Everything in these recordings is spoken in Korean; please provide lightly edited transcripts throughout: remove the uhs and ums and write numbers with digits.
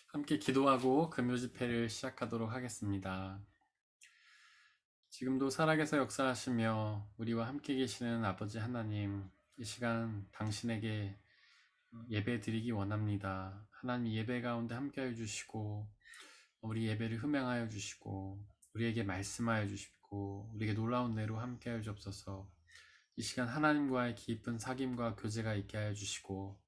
함께 기도하고 금요 집회를 시작하도록 하겠습니다. 지금도 살아계서 역사하시며 우리와 함께 계시는 아버지 하나님, 이 시간 당신에게 예배 드리기 원합니다. 하나님, 예배 가운데 함께하여 주시고 우리 예배를 흠양하여 주시고 우리에게 말씀하여 주시고 우리에게 놀라운 은혜로 함께하여 주옵소서. 이 시간 하나님과의 깊은 사귐과 교제가 있게 하여 주시고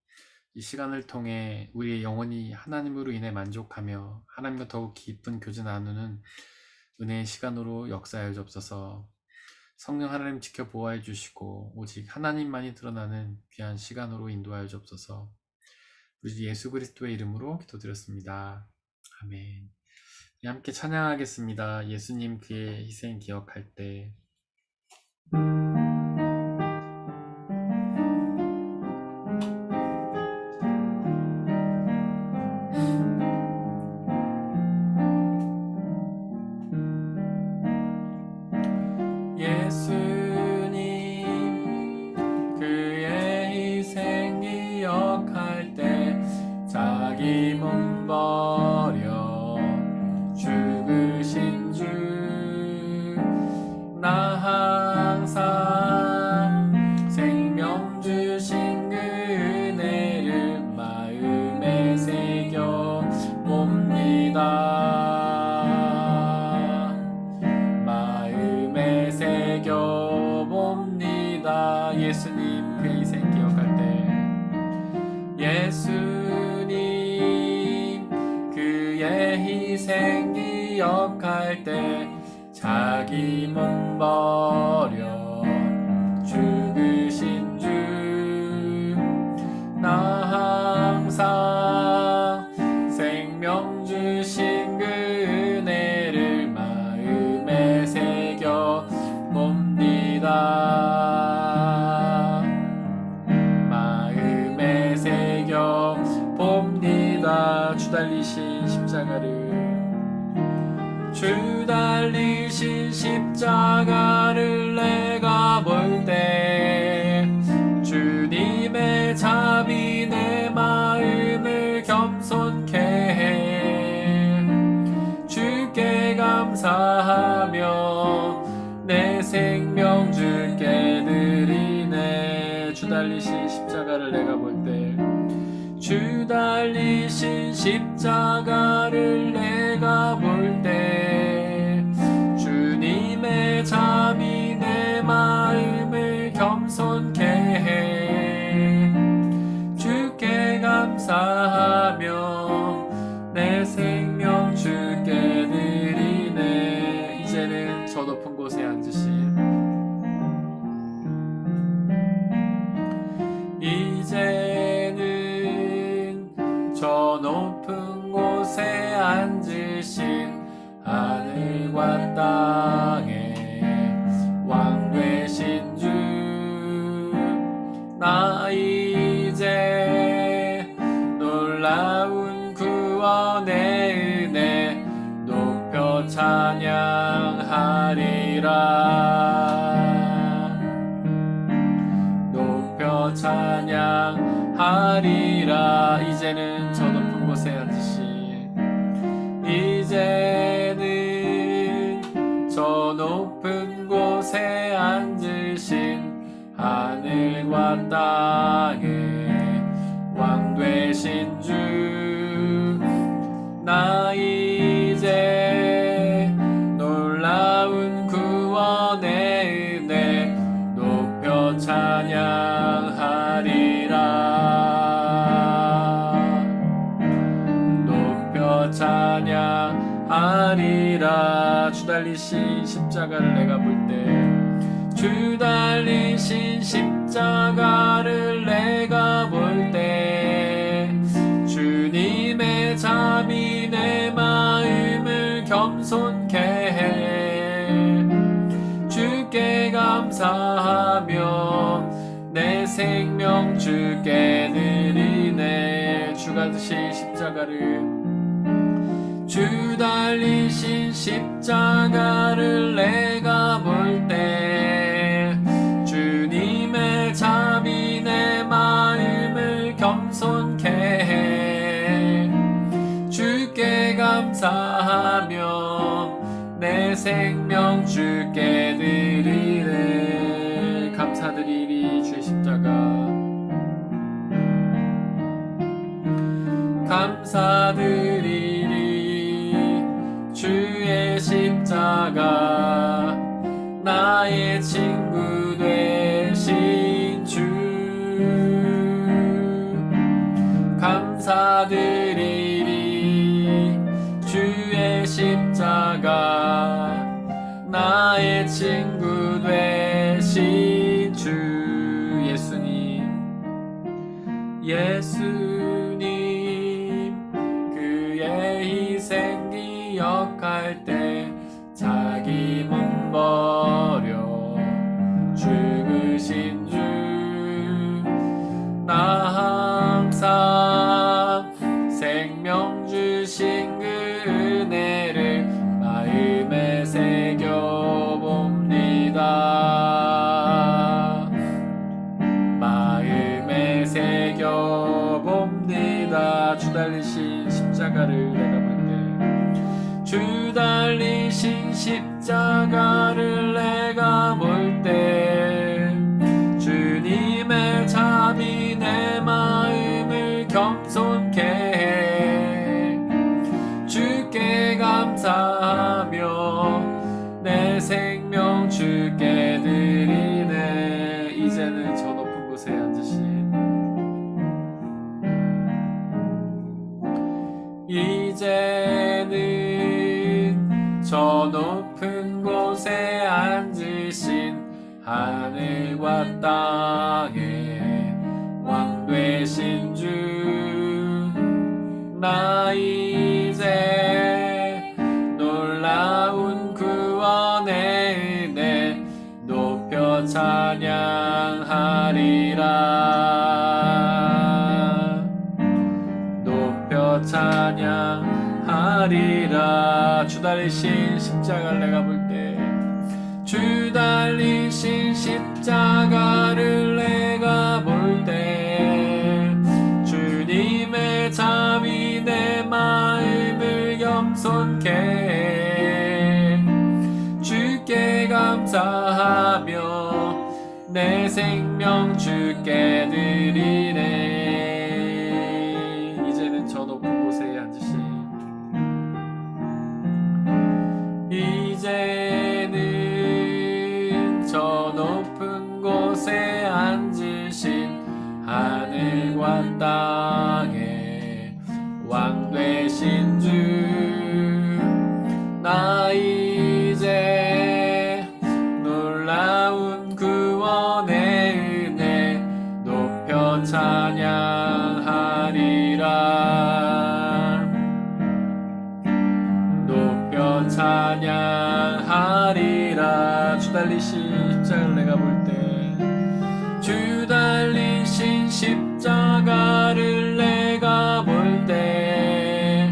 이 시간을 통해 우리의 영혼이 하나님으로 인해 만족하며 하나님과 더욱 깊은 교제 나누는 은혜의 시간으로 역사하여 주옵소서. 성령 하나님 지켜 보호해 주시고 오직 하나님만이 드러나는 귀한 시간으로 인도하여 주옵소서. 우리 예수 그리스도의 이름으로 기도드렸습니다. 아멘. 함께 찬양하겠습니다. 예수님 그의 희생 기억할 때. 예수님 그의 희생 기억할 때 자기 몸 버려 죽으신 주 나 항상 생명 주신 그 은혜를 마음에 새겨 봅니다. 마음에 새겨 봅니다. 예수님 그 희생 기억할 때 예수님 그의 희생 기억할 때 자기 몸 버려 죽으신 주 나 항상 생명 주신 그 은혜를 마음에 새겨 봅니다. 마음에 새겨 봅니다. 주 달리신 십자가를 내가 볼 때 주님의 자비 내 마음을 겸손케 해 주께 감사하며 내 생명 주께 드리네. 주 달리신 십자가를 내가 볼 때 주 달리신 십자가를 내가 볼 때 주님의 자비 내 마음을 겸손케 해 주께 감사하며 내 생명 주께 드리네. 이제는 저 높은 곳에 앉으신 저 높은 곳에 앉으신 하늘과 땅의 왕 되신 주 나 이제 놀라운 구원의 은혜 높여 찬양하리라. 높여 찬양하리라. 이제는 저 높은 곳에 앉으신 이제는 저 높은 곳에 앉으신 하늘과 땅의 왕 되신 주 나 이제 놀라운 구원의 은혜 높여 찬양하리라. 높여 찬양하리라. 주 달리신 십자가를 내가 볼 때 주 달리신 십자가를 내가 볼 때 주님의 자비 내 마음을 겸손케 해 주께 감사하며 내 생명 주께 드리네. 주가 드신 십자가를 주 달리신 십자가를 내가 볼 때 주님의 자비 내 마음을 겸손케 해 주 감사하며 내 생명 주께 드리네. 감사드리리 주의 십자가. 감사드리리 주의 십자가. 나의 친구 되신 주. 감사드리리 주의 십자가. 나의 친구 되신 주. 예수님, 예수님, 그의 희생 기억할 때 자기 몸 버려 죽으신 주. 나 항상 생명 주신 그 은혜를 마음에 새겨봅니다. 마음에 새겨봅니다. 주 달리신 십자가를 내가 볼 때, 주 달리신 십자가를 내가 볼 때, 주님의 자비 내 마음을 겸손케 해. 주께 감사하며 내 생명 주께 드리네. 이제는 저 높은 곳에 앉으신, 이제는 저 높은 곳에 앉으신 하늘과 땅의 왕 되신 주. 나 이제 놀라운 구원의 은혜 높여 찬양하리라. 높여 찬양하리라. 주 달리신 십자가를 내가 볼 때, 주 달리신 십자가를 내가 볼 때, 주님의 자비 내 마음을 겸손케 해. 주께 감사하며 내 생명 주께 드리네. 이제는 저 높은 곳에 앉으신, 이제는 저 높은 곳에 앉으신 하늘과 땅의 왕 되신 주. 나 이제 놀라운 구원의 은혜 높여 찬양하리라. 높여 찬양하리라. 주 달리신 십자가를 내가 볼 때, 주 달리신 십자가를 내가 볼 때,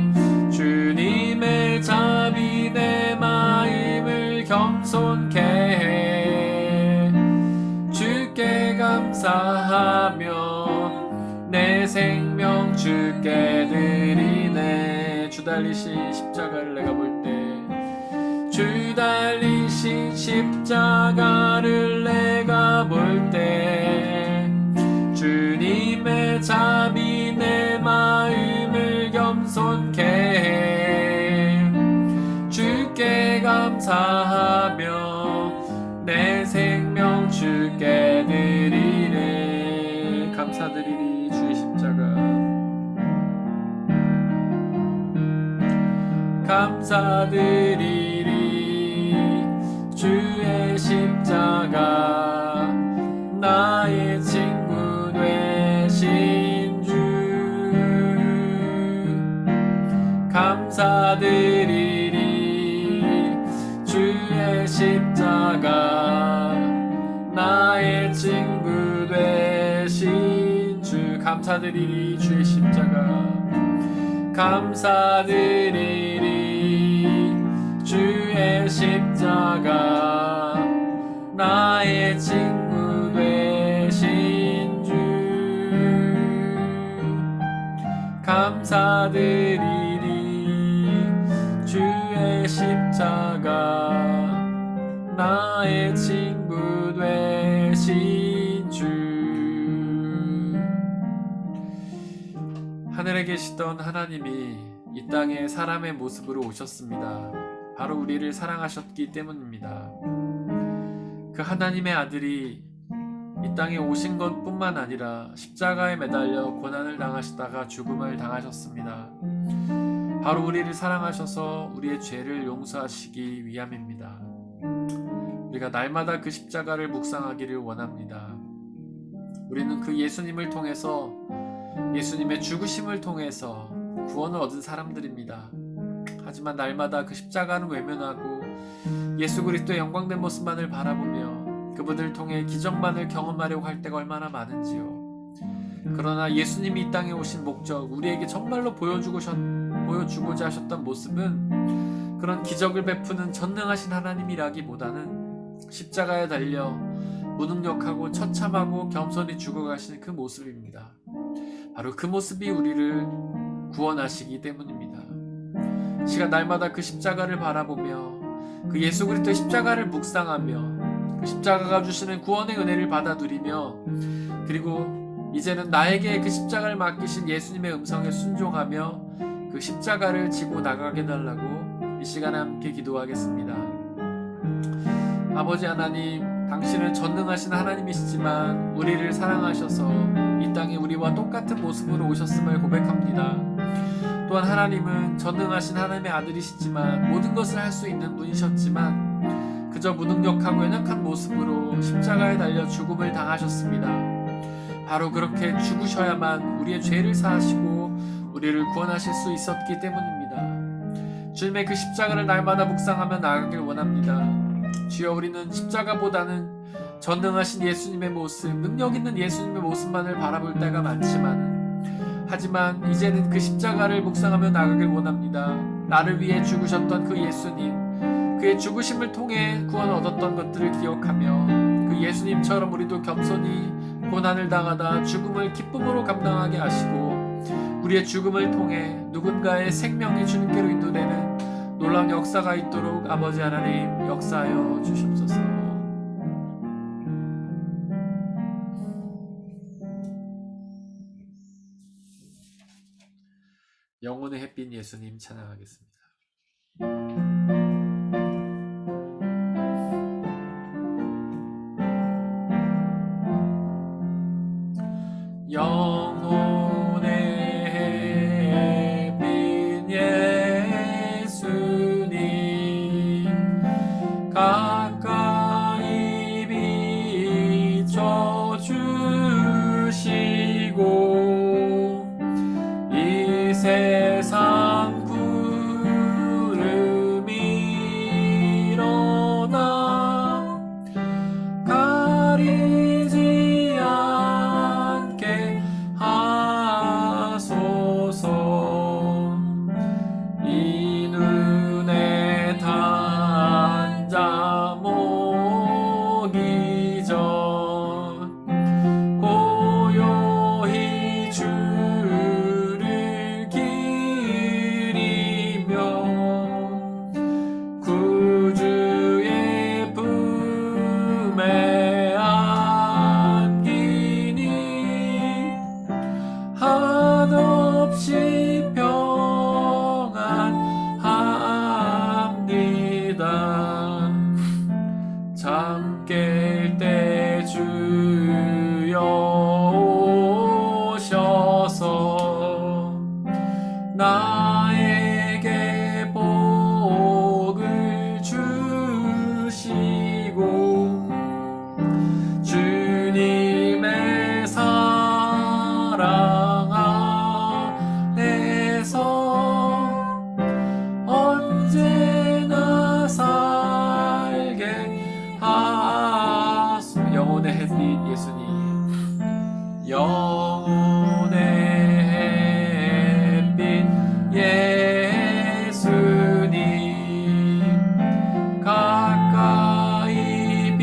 주님의 자비 내 마음을 겸손케 해. 주께 감사하며 내 생명 주께 드리네. 주 달리신 십자가를 내가 볼 때, 주 달리신 십자가를 내가 볼 때, 주님의 자비 내 마음을 겸손케 해. 주께 감사하며 내 생명 주께 드리네. 감사드리리 주의 십자가. 감사드리리 주의 십자가. 나의 친구 되신 주. 감사드리리 주의 십자가. 나의 친구 되신 주. 감사드리리 주의 십자가. 감사드리리 주의 십자가. 나의 친구 되신 주. 감사드리리 십자가 나의 친구 되신 주. 하늘에 계시던 하나님이 이 땅에 사람의 모습으로 오셨습니다. 바로 우리를 사랑하셨기 때문입니다. 그 하나님의 아들이 이 땅에 오신 것뿐만 아니라 십자가에 매달려 고난을 당하시다가 죽음을 당하셨습니다. 바로 우리를 사랑하셔서 우리의 죄를 용서하시기 위함입니다. 우리가 날마다 그 십자가를 묵상하기를 원합니다. 우리는 그 예수님을 통해서, 예수님의 죽으심을 통해서 구원을 얻은 사람들입니다. 하지만 날마다 그 십자가는 외면하고 예수 그리스도의 영광된 모습만을 바라보며 그분을 통해 기적만을 경험하려고 할 때가 얼마나 많은지요. 그러나 예수님이 이 땅에 오신 목적, 우리에게 정말로 보여주고자 하셨던 모습은 그런 기적을 베푸는 전능하신 하나님이라기보다는 십자가에 달려 무능력하고 처참하고 겸손히 죽어가시는 그 모습입니다. 바로 그 모습이 우리를 구원하시기 때문입니다. 시간 날마다 그 십자가를 바라보며 그 예수 그리스도의 십자가를 묵상하며 그 십자가가 주시는 구원의 은혜를 받아 누리며, 그리고 이제는 나에게 그 십자가를 맡기신 예수님의 음성에 순종하며 그 십자가를 지고 나가게 달라고 이 시간에 함께 기도하겠습니다. 아버지 하나님, 당신은 전능하신 하나님이시지만 우리를 사랑하셔서 이 땅에 우리와 똑같은 모습으로 오셨음을 고백합니다. 또한 하나님은 전능하신 하나님의 아들이시지만 모든 것을 할 수 있는 분이셨지만 그저 무능력하고 연약한 모습으로 십자가에 달려 죽음을 당하셨습니다. 바로 그렇게 죽으셔야만 우리의 죄를 사하시고 우리를 구원하실 수 있었기 때문입니다. 주님의 그 십자가를 날마다 묵상하며 나아가길 원합니다. 주여, 우리는 십자가보다는 전능하신 예수님의 모습, 능력 있는 예수님의 모습만을 바라볼 때가 하지만 이제는 그 십자가를 묵상하며 나가길 원합니다. 나를 위해 죽으셨던 그 예수님, 그의 죽으심을 통해 구원을 얻었던 것들을 기억하며 그 예수님처럼 우리도 겸손히 고난을 당하다 죽음을 기쁨으로 감당하게 하시고 우리의 죽음을 통해 누군가의 생명이 주님께로 인도되는 놀라운 역사가 있도록 아버지 하나님 역사하여 주시옵소서. 영혼의 햇빛 예수님 찬양하겠습니다. 영혼의 햇빛 예수님 가까이 비춰주시고 이 세상 구름이 일어나 가리지 않게 하소서. 이 눈에 단자 모기 전 고요히 주를 기리며 구주의 품에 안기니 한없이 평안합니다. 잠 깰 때 주여 오셔서 나에게 복을 주시고 주님의 사랑 안에서 언제나 살게 하소. 영혼의 햇빛 예수님, 영혼의 햇빛 예수님 가까이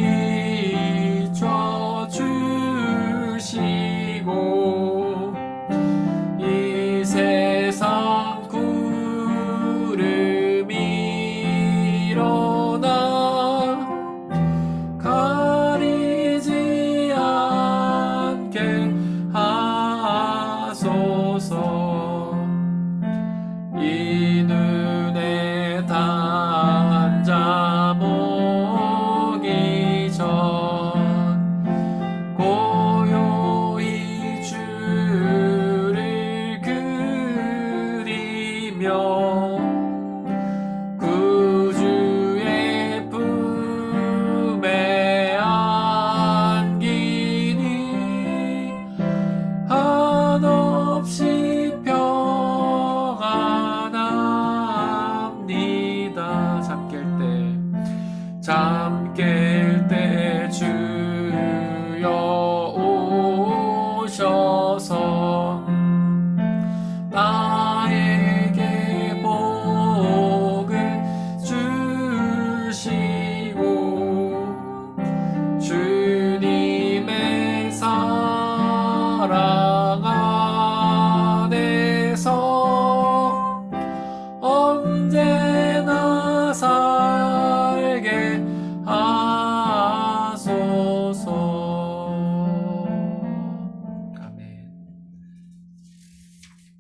비춰주시고 이 세상 구름이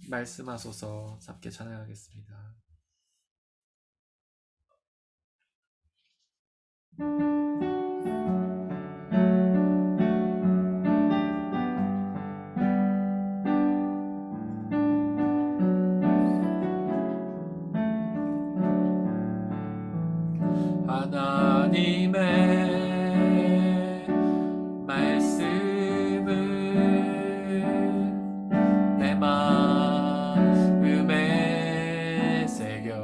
말씀하소서. 함께 찬양하겠습니다. 하나님의 말씀은 내 마음에 새겨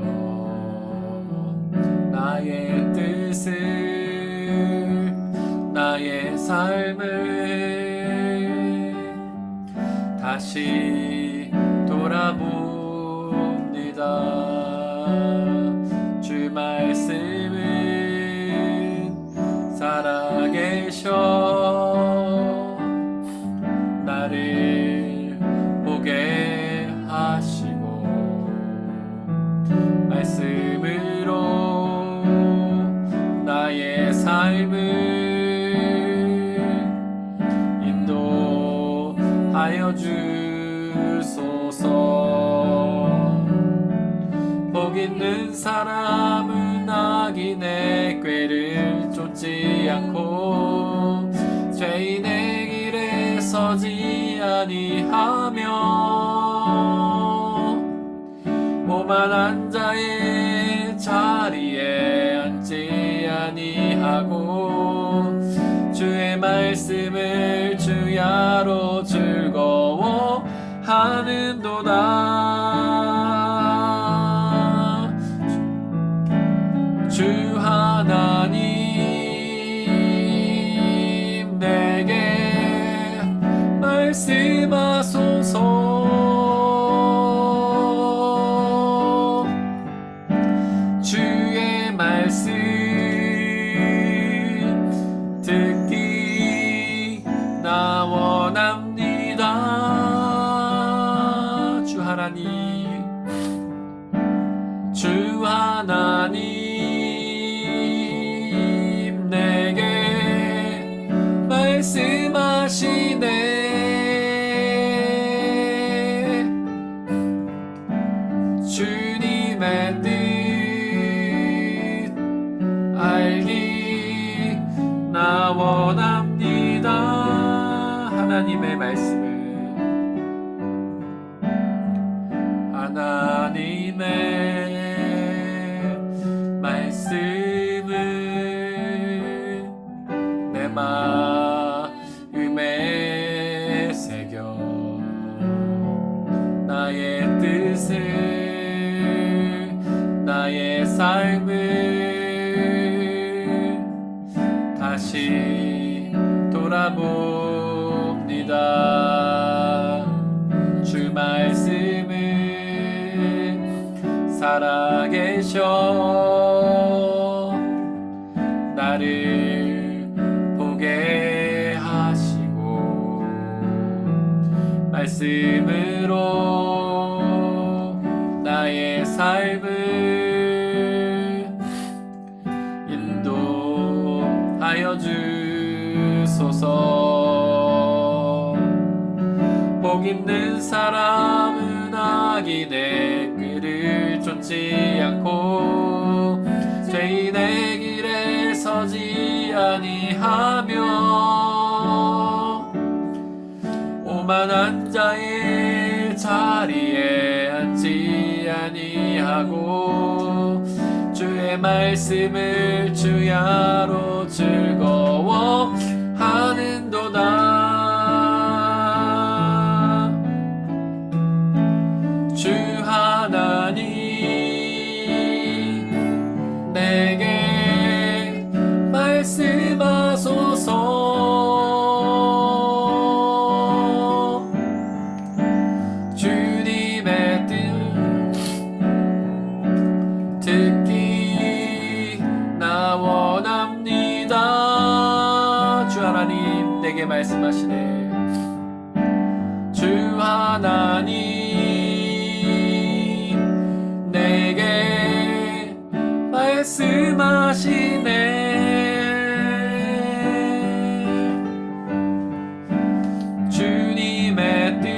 나의 뜻을 나의 삶을 다시 돌아봅니다. 주 말씀은 살아계셔 나를 보게 하시고 말씀으로 나의 삶을 인도하여 주소서. 복 있는 사람은 악인의 꾀를 쫓지 않고 죄인의 길에 서지 아니하며 오만한 자의 자리에 앉지 아니하고 주의 말씀을 주야로 즐거워하는도다. 주 하나님 내게 말씀하소서. 주의 말씀 듣기 나 원합니다. 주 하나님 내게 말씀하시네. 주님의 뜻 알기 나 원합니다. 하나님의 말씀을 내 마음에 새겨 나의 뜻을 나의 삶을 다시 돌아봅니다. 주 말씀은 살아계셔 나를 보게 하시고 말씀으로 나의 삶을 인도하여 주소서. 복 있는 사람은 악인의 꾀를 쫓지 않고 죄인의 길에 서지 아니하며 오만한 자의 자리에 앉지 아니하고 주의 말씀을 주야로 즐거워하는도다. 주 하나님 내게 말씀하소서. 주님의 뜻 듣기 나 원합니다. 주 하나님 내게 말씀하시네. 주 하나님 내게 말씀하시네. 주님의 뜻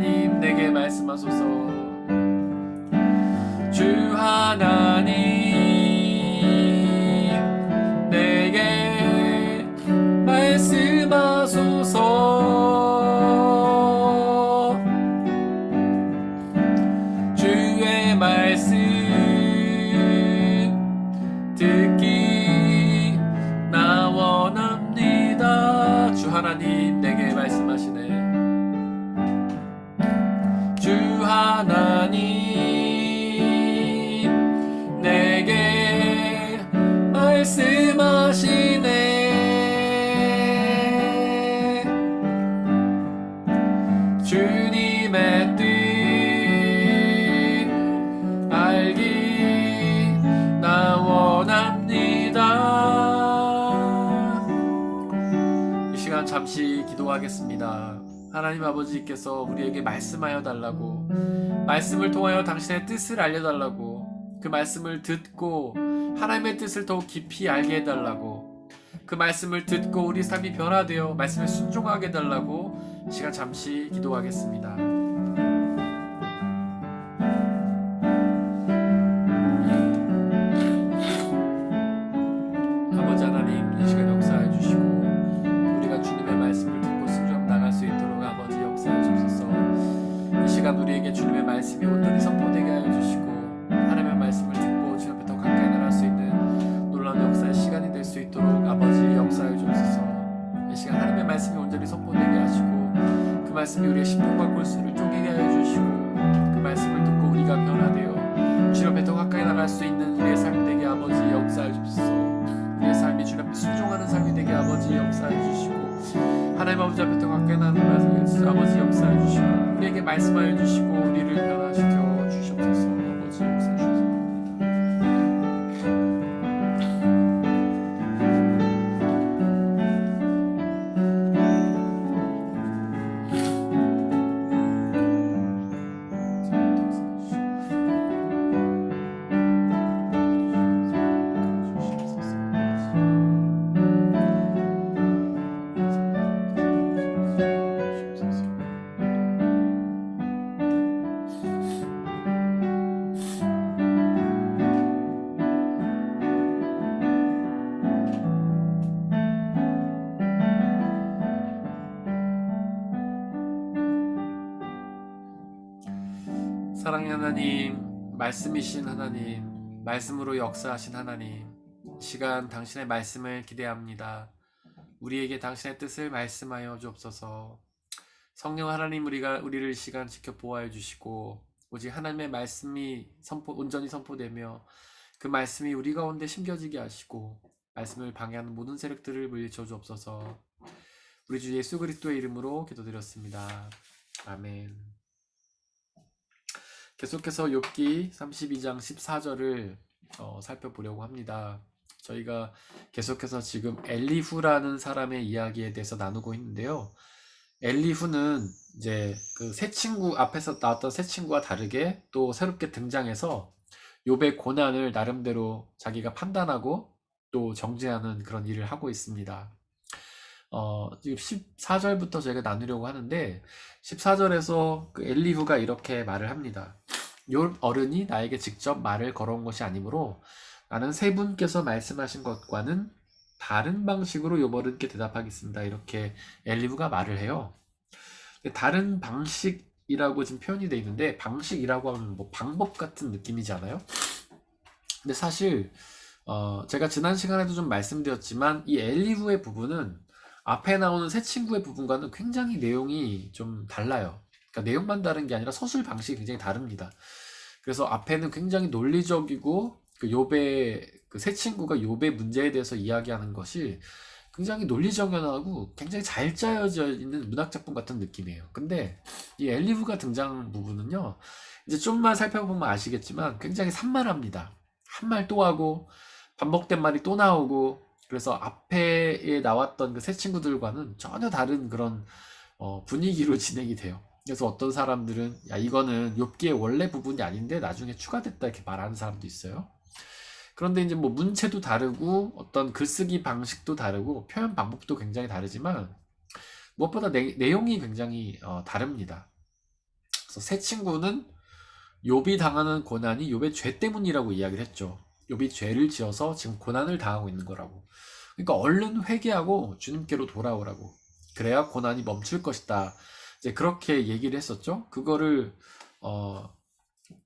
하나님 내게 말씀하소서. 주 하나님 내게 말씀하소서. 주의 말씀 듣기 나 원합니다. 주 하나님 내게 말씀하시네. 주 하나님 내게 말씀하시네. 주님의 뜻 알기 나 원합니다. 이 시간 잠시 기도하겠습니다. 하나님 아버지께서 우리에게 말씀하여 달라고, 말씀을 통하여 당신의 뜻을 알려달라고, 그 말씀을 듣고 하나님의 뜻을 더욱 깊이 알게 해달라고, 그 말씀을 듣고 우리 삶이 변화되어 말씀에 순종하게 해달라고 시간 잠시 기도하겠습니다. 아버지 하나님, 이 시간 역사해 주시고 우리가 주님의 말씀을 듣고 순종 나갈 수 있도록 아버지 역사해 주옵소서. 이 시간 우리에게 주님의 말씀이 온전히 선포되게 하여 주시고 하나님의 말씀을 듣고 주님 앞에 더 가까이 나갈 수 있는 놀라운 역사의 시간이 될 수 있도록 아버지 역사해 주옵소서. 이 시간 하나님의 말씀이 온전히 선포되게 하시고 그 말씀이 우리의 심령과 골수를 쪼개게 하여 주시고 그 말씀을 듣고 우리가 변화되어 주님 앞에 더 가까이 나갈 수 있는 우리의 삶이 되게 아버지 역사해 주옵소서. 우리의 삶이 주님 앞에 순종하는 삶이 되게 아버지 역사해 주시고 하나님 아버지 앞에 더 가까이 나는 말씀 아버지 역사해 주시고 우리에게 말씀하여 주시고 우리를 변화시켜 주시옵소서. 아버지 역사해 주옵소서. 사랑의 하나님, 말씀이신 하나님, 말씀으로 역사하신 하나님, 시간 당신의 말씀을 기대합니다. 우리에게 당신의 뜻을 말씀하여 주옵소서. 성령 하나님, 우리를 시간 지켜 보호하여 주시고 오직 하나님의 말씀이 온전히 선포되며 그 말씀이 우리 가운데 심겨지게 하시고 말씀을 방해하는 모든 세력들을 물리쳐 주옵소서. 우리 주 예수 그리스도의 이름으로 기도드렸습니다. 아멘. 계속해서 욥기 32장 14절을 살펴보려고 합니다. 저희가 계속해서 지금 엘리후라는 사람의 이야기에 대해서 나누고 있는데요. 엘리후는 이제 그 새 친구 앞에서 나왔던 새 친구와 다르게 또 새롭게 등장해서 욥의 고난을 나름대로 자기가 판단하고 또 정죄하는 그런 일을 하고 있습니다. 지금 14절부터 저희가 나누려고 하는데 14절에서 그 엘리후가 이렇게 말을 합니다. 욥 어른이 나에게 직접 말을 걸어온 것이 아니므로 나는 세 분께서 말씀하신 것과는 다른 방식으로 욥 어른께 대답하겠습니다. 이렇게 엘리후가 말을 해요. 다른 방식이라고 지금 표현이 되어 있는데 방식이라고 하면 뭐 방법 같은 느낌이잖아요. 근데 사실 제가 지난 시간에도 좀 말씀드렸지만 이 엘리후의 부분은 앞에 나오는 새 친구의 부분과는 굉장히 내용이 좀 달라요. 그러니까 내용만 다른 게 아니라 서술 방식이 굉장히 다릅니다. 그래서 앞에는 굉장히 논리적이고 그 욥의 그 새 친구가 욥의 문제에 대해서 이야기하는 것이 굉장히 논리정연하고 굉장히 잘 짜여져 있는 문학작품 같은 느낌이에요. 근데 이 엘리후가 등장 부분은요, 이제 좀만 살펴보면 아시겠지만 굉장히 산만합니다. 한 말 또 하고 반복된 말이 또 나오고, 그래서 앞에 나왔던 그 새 친구들과는 전혀 다른 그런 분위기로 진행이 돼요. 그래서 어떤 사람들은 야, 이거는 욥기의 원래 부분이 아닌데 나중에 추가됐다 이렇게 말하는 사람도 있어요. 그런데 이제 뭐 문체도 다르고 어떤 글쓰기 방식도 다르고 표현 방법도 굉장히 다르지만 무엇보다 내용이 굉장히 다릅니다. 그래서 세 친구는 욥이 당하는 고난이 욥의 죄 때문이라고 이야기를 했죠. 욥이 죄를 지어서 지금 고난을 당하고 있는 거라고. 그러니까 얼른 회개하고 주님께로 돌아오라고. 그래야 고난이 멈출 것이다. 이제 그렇게 얘기를 했었죠. 그거를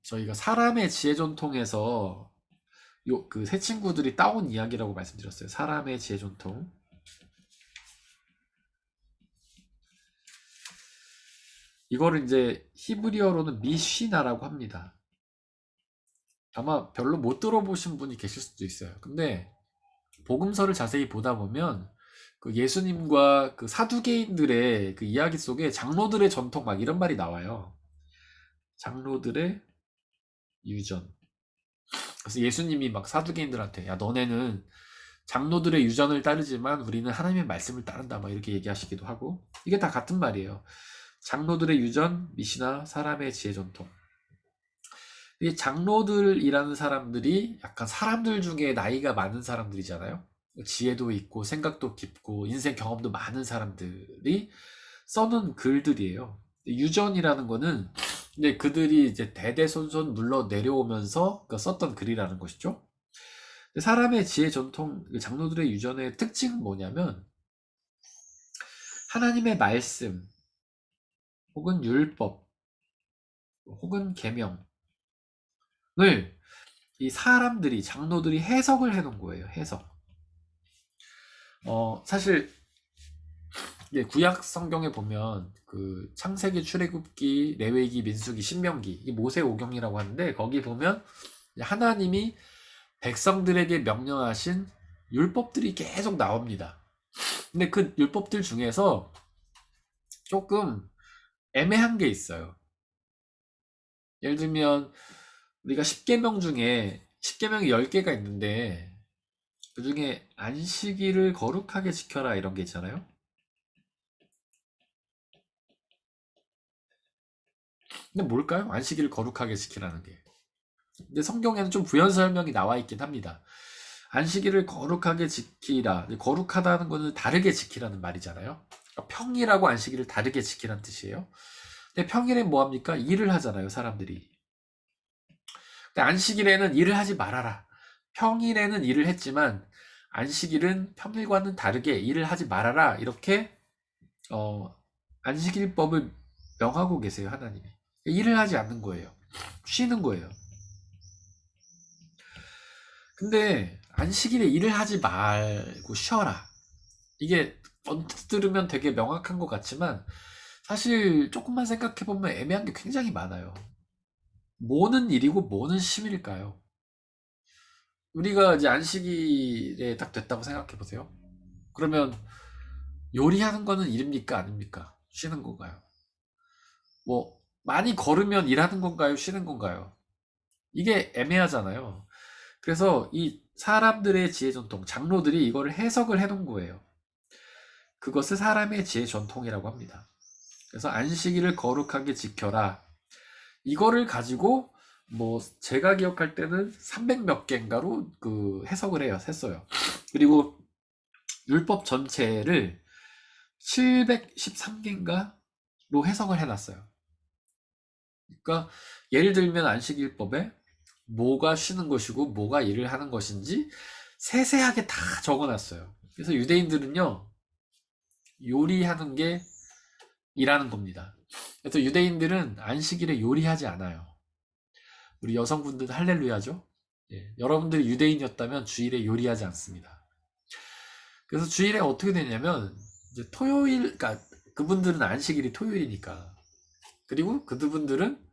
저희가 사람의 지혜전통에서 그 세 친구들이 따온 이야기라고 말씀드렸어요. 사람의 지혜전통. 이거를 이제 히브리어로는 미쉬나라고 합니다. 아마 별로 못 들어보신 분이 계실 수도 있어요. 근데 복음서를 자세히 보다 보면 그 예수님과 그 사두개인들의 그 이야기 속에 장로들의 전통 막 이런 말이 나와요. 장로들의 유전. 그래서 예수님이 막 사두개인들한테 야 너네는 장로들의 유전을 따르지만 우리는 하나님의 말씀을 따른다 막 이렇게 얘기하시기도 하고 이게 다 같은 말이에요. 장로들의 유전, 미시나, 사람의 지혜 전통. 이 장로들이라는 사람들이 약간 사람들 중에 나이가 많은 사람들이잖아요. 지혜도 있고 생각도 깊고 인생 경험도 많은 사람들이 써놓은 글들이에요. 유전이라는 거는 이제 그들이 이제 대대손손 물러 내려오면서 썼던 글이라는 것이죠. 사람의 지혜 전통, 장로들의 유전의 특징은 뭐냐면 하나님의 말씀 혹은 율법 혹은 계명을 이 사람들이 장로들이 해석을 해놓은 거예요. 해석. 사실 구약 성경에 보면 그 창세기, 출애굽기, 레위기, 민수기, 신명기 이 모세오경이라고 하는데 거기 보면 하나님이 백성들에게 명령하신 율법들이 계속 나옵니다. 근데 그 율법들 중에서 조금 애매한 게 있어요. 예를 들면 우리가 10계명 중에 10계명이 10개가 있는데 그 중에 안식일을 거룩하게 지켜라 이런 게 있잖아요. 근데 뭘까요? 안식일을 거룩하게 지키라는 게. 근데 성경에는 좀 부연 설명이 나와 있긴 합니다. 안식일을 거룩하게 지키라. 거룩하다는 것은 다르게 지키라는 말이잖아요. 그러니까 평일하고 안식일을 다르게 지키라는 뜻이에요. 근데 평일엔 뭐합니까? 일을 하잖아요, 사람들이. 근데 안식일에는 일을 하지 말아라. 평일에는 일을 했지만 안식일은 평일과는 다르게 일을 하지 말아라. 이렇게 안식일법을 명하고 계세요, 하나님이. 일을 하지 않는 거예요. 쉬는 거예요. 근데 안식일에 일을 하지 말고 쉬어라. 이게 언뜻 들으면 되게 명확한 것 같지만 사실 조금만 생각해보면 애매한 게 굉장히 많아요. 뭐는 일이고 뭐는 쉼일까요? 우리가 이제 안식일에 딱 됐다고 생각해보세요. 그러면 요리하는 거는 일입니까? 아닙니까? 쉬는 건가요? 뭐 많이 걸으면 일하는 건가요? 쉬는 건가요? 이게 애매하잖아요. 그래서 이 사람들의 지혜 전통, 장로들이 이거를 해석을 해놓은 거예요. 그것을 사람의 지혜 전통이라고 합니다. 그래서 안식일을 거룩하게 지켜라. 이거를 가지고 뭐 제가 기억할 때는 300 몇 개인가로 그 해석을 했어요. 그리고 율법 전체를 713개인가로 해석을 해놨어요. 그러니까 예를 들면 안식일법에 뭐가 쉬는 것이고 뭐가 일을 하는 것인지 세세하게 다 적어놨어요. 그래서 유대인들은요 요리하는 게 일하는 겁니다. 그래서 유대인들은 안식일에 요리하지 않아요. 우리 여성분들 할렐루야죠. 예, 여러분들이 유대인이었다면 주일에 요리하지 않습니다. 그래서 주일에 어떻게 되냐면 이제 토요일, 그러니까 그분들은 안식일이 토요일이니까 그리고 그분들은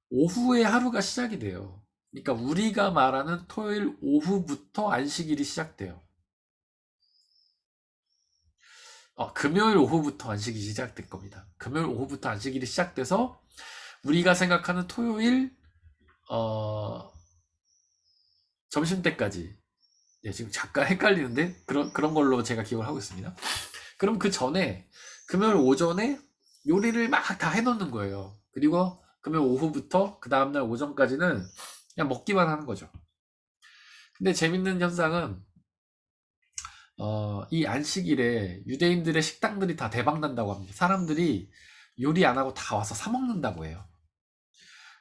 오후에 하루가 시작이 돼요. 그러니까 우리가 말하는 토요일 오후부터 안식일이 시작돼요. 금요일 오후부터 안식일이 시작될 겁니다. 금요일 오후부터 안식일이 시작돼서 우리가 생각하는 토요일 점심때까지 지금 잠깐 헷갈리는데 그런 걸로 제가 기억을 하고 있습니다. 그럼 그 전에 금요일 오전에 요리를 막 다 해놓는 거예요. 그리고 금요일 오후부터 그 다음날 오전까지는 그냥 먹기만 하는 거죠. 근데 재밌는 현상은 이 안식일에 유대인들의 식당들이 다 대박 난다고 합니다. 사람들이 요리 안 하고 다 와서 사 먹는다고 해요.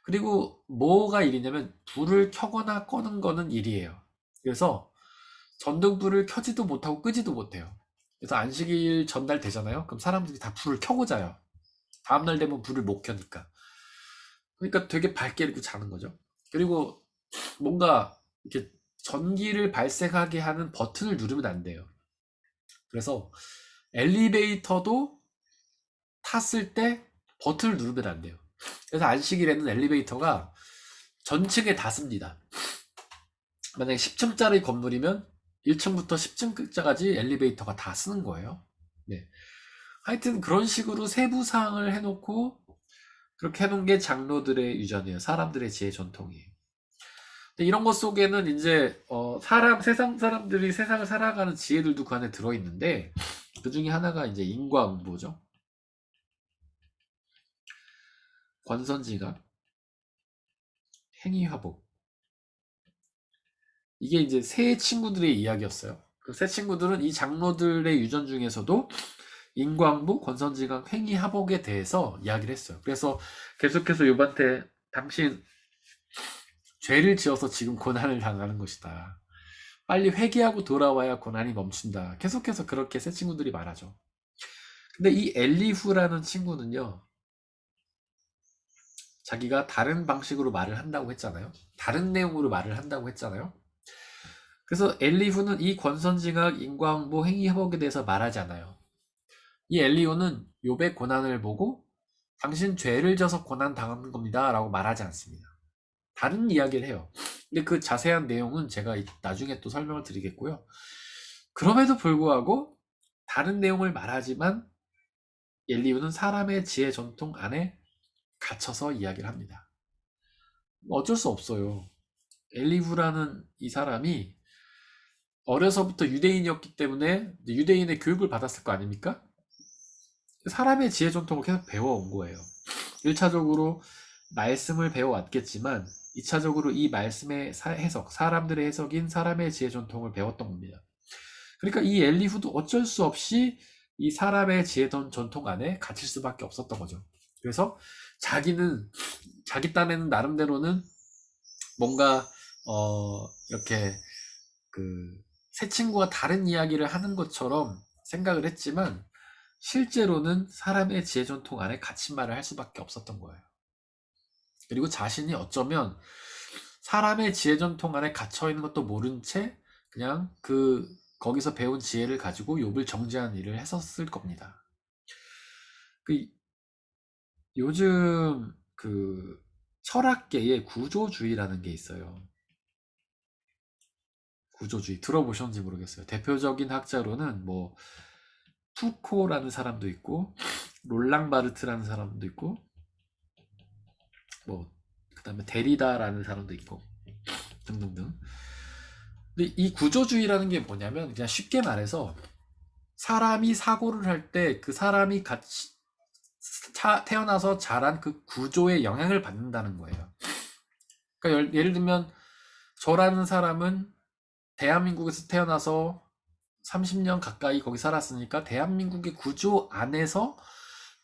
그리고 뭐가 일이냐면 불을 켜거나 꺼는 거는 일이에요. 그래서 전등불을 켜지도 못하고 끄지도 못해요. 그래서 안식일 전날 되잖아요. 그럼 사람들이 다 불을 켜고 자요. 다음날 되면 불을 못 켜니까. 그러니까 되게 밝게 입고 자는 거죠. 그리고 뭔가 이렇게 전기를 발생하게 하는 버튼을 누르면 안 돼요. 그래서 엘리베이터도 탔을 때 버튼을 누르면 안 돼요. 그래서 안식일에는 엘리베이터가 전층에 닿습니다. 만약에 10층짜리 건물이면 1층부터 10층까지 엘리베이터가 다 쓰는 거예요. 네. 하여튼 그런 식으로 세부 사항을 해놓고 그렇게 해놓은 게 장로들의 유전이에요. 사람들의 지혜 전통이에요. 근데 이런 것 속에는 이제 세상 사람들이 세상을 살아가는 지혜들도 그 안에 들어있는데 그 중에 하나가 이제 인과응보죠. 권선징악, 행위화복. 이게 이제 세 친구들의 이야기였어요. 그 세 친구들은 이 장로들의 유전 중에서도 인광부, 권선징악, 행위화복에 대해서 이야기를 했어요. 그래서 계속해서 요반테 당신 죄를 지어서 지금 고난을 당하는 것이다. 빨리 회개하고 돌아와야 고난이 멈춘다. 계속해서 그렇게 세 친구들이 말하죠. 근데 이 엘리후라는 친구는요, 자기가 다른 방식으로 말을 한다고 했잖아요. 다른 내용으로 말을 한다고 했잖아요. 그래서 엘리후는 이 권선징악, 인광보, 행위회복에 대해서 말하지 않아요. 이 엘리후는 욥의 고난을 보고 당신 죄를 져서 고난 당하는 겁니다 라고 말하지 않습니다. 다른 이야기를 해요. 근데 그 자세한 내용은 제가 나중에 또 설명을 드리겠고요. 그럼에도 불구하고 다른 내용을 말하지만 엘리후는 사람의 지혜 전통 안에 갇혀서 이야기를 합니다. 어쩔 수 없어요. 엘리후라는 이 사람이 어려서부터 유대인이었기 때문에 유대인의 교육을 받았을 거 아닙니까? 사람의 지혜 전통을 계속 배워온 거예요. 1차적으로 말씀을 배워왔겠지만 2차적으로 이 말씀의 해석, 사람들의 해석인 사람의 지혜 전통을 배웠던 겁니다. 그러니까 이 엘리후도 어쩔 수 없이 이 사람의 지혜 전통 안에 갇힐 수밖에 없었던 거죠. 그래서 자기 딴에는 나름대로는 뭔가 이렇게 그 새 친구가 다른 이야기를 하는 것처럼 생각을 했지만 실제로는 사람의 지혜 전통 안에 갇힌 말을 할 수밖에 없었던 거예요. 그리고 자신이 어쩌면 사람의 지혜 전통 안에 갇혀 있는 것도 모른 채 그냥 거기서 배운 지혜를 가지고 욥을 정죄하는 일을 했었을 겁니다. 요즘 철학계에 구조주의라는 게 있어요. 구조주의 들어보셨는지 모르겠어요. 대표적인 학자로는 뭐 푸코라는 사람도 있고 롤랑 바르트라는 사람도 있고 뭐 그다음에 데리다라는 사람도 있고 등등등. 근데 이 구조주의라는 게 뭐냐면 그냥 쉽게 말해서 사람이 사고를 할 때 그 사람이 같이 태어나서 자란 그 구조에 영향을 받는다는 거예요. 그러니까 예를 들면 저라는 사람은 대한민국에서 태어나서 30년 가까이 거기 살았으니까 대한민국의 구조 안에서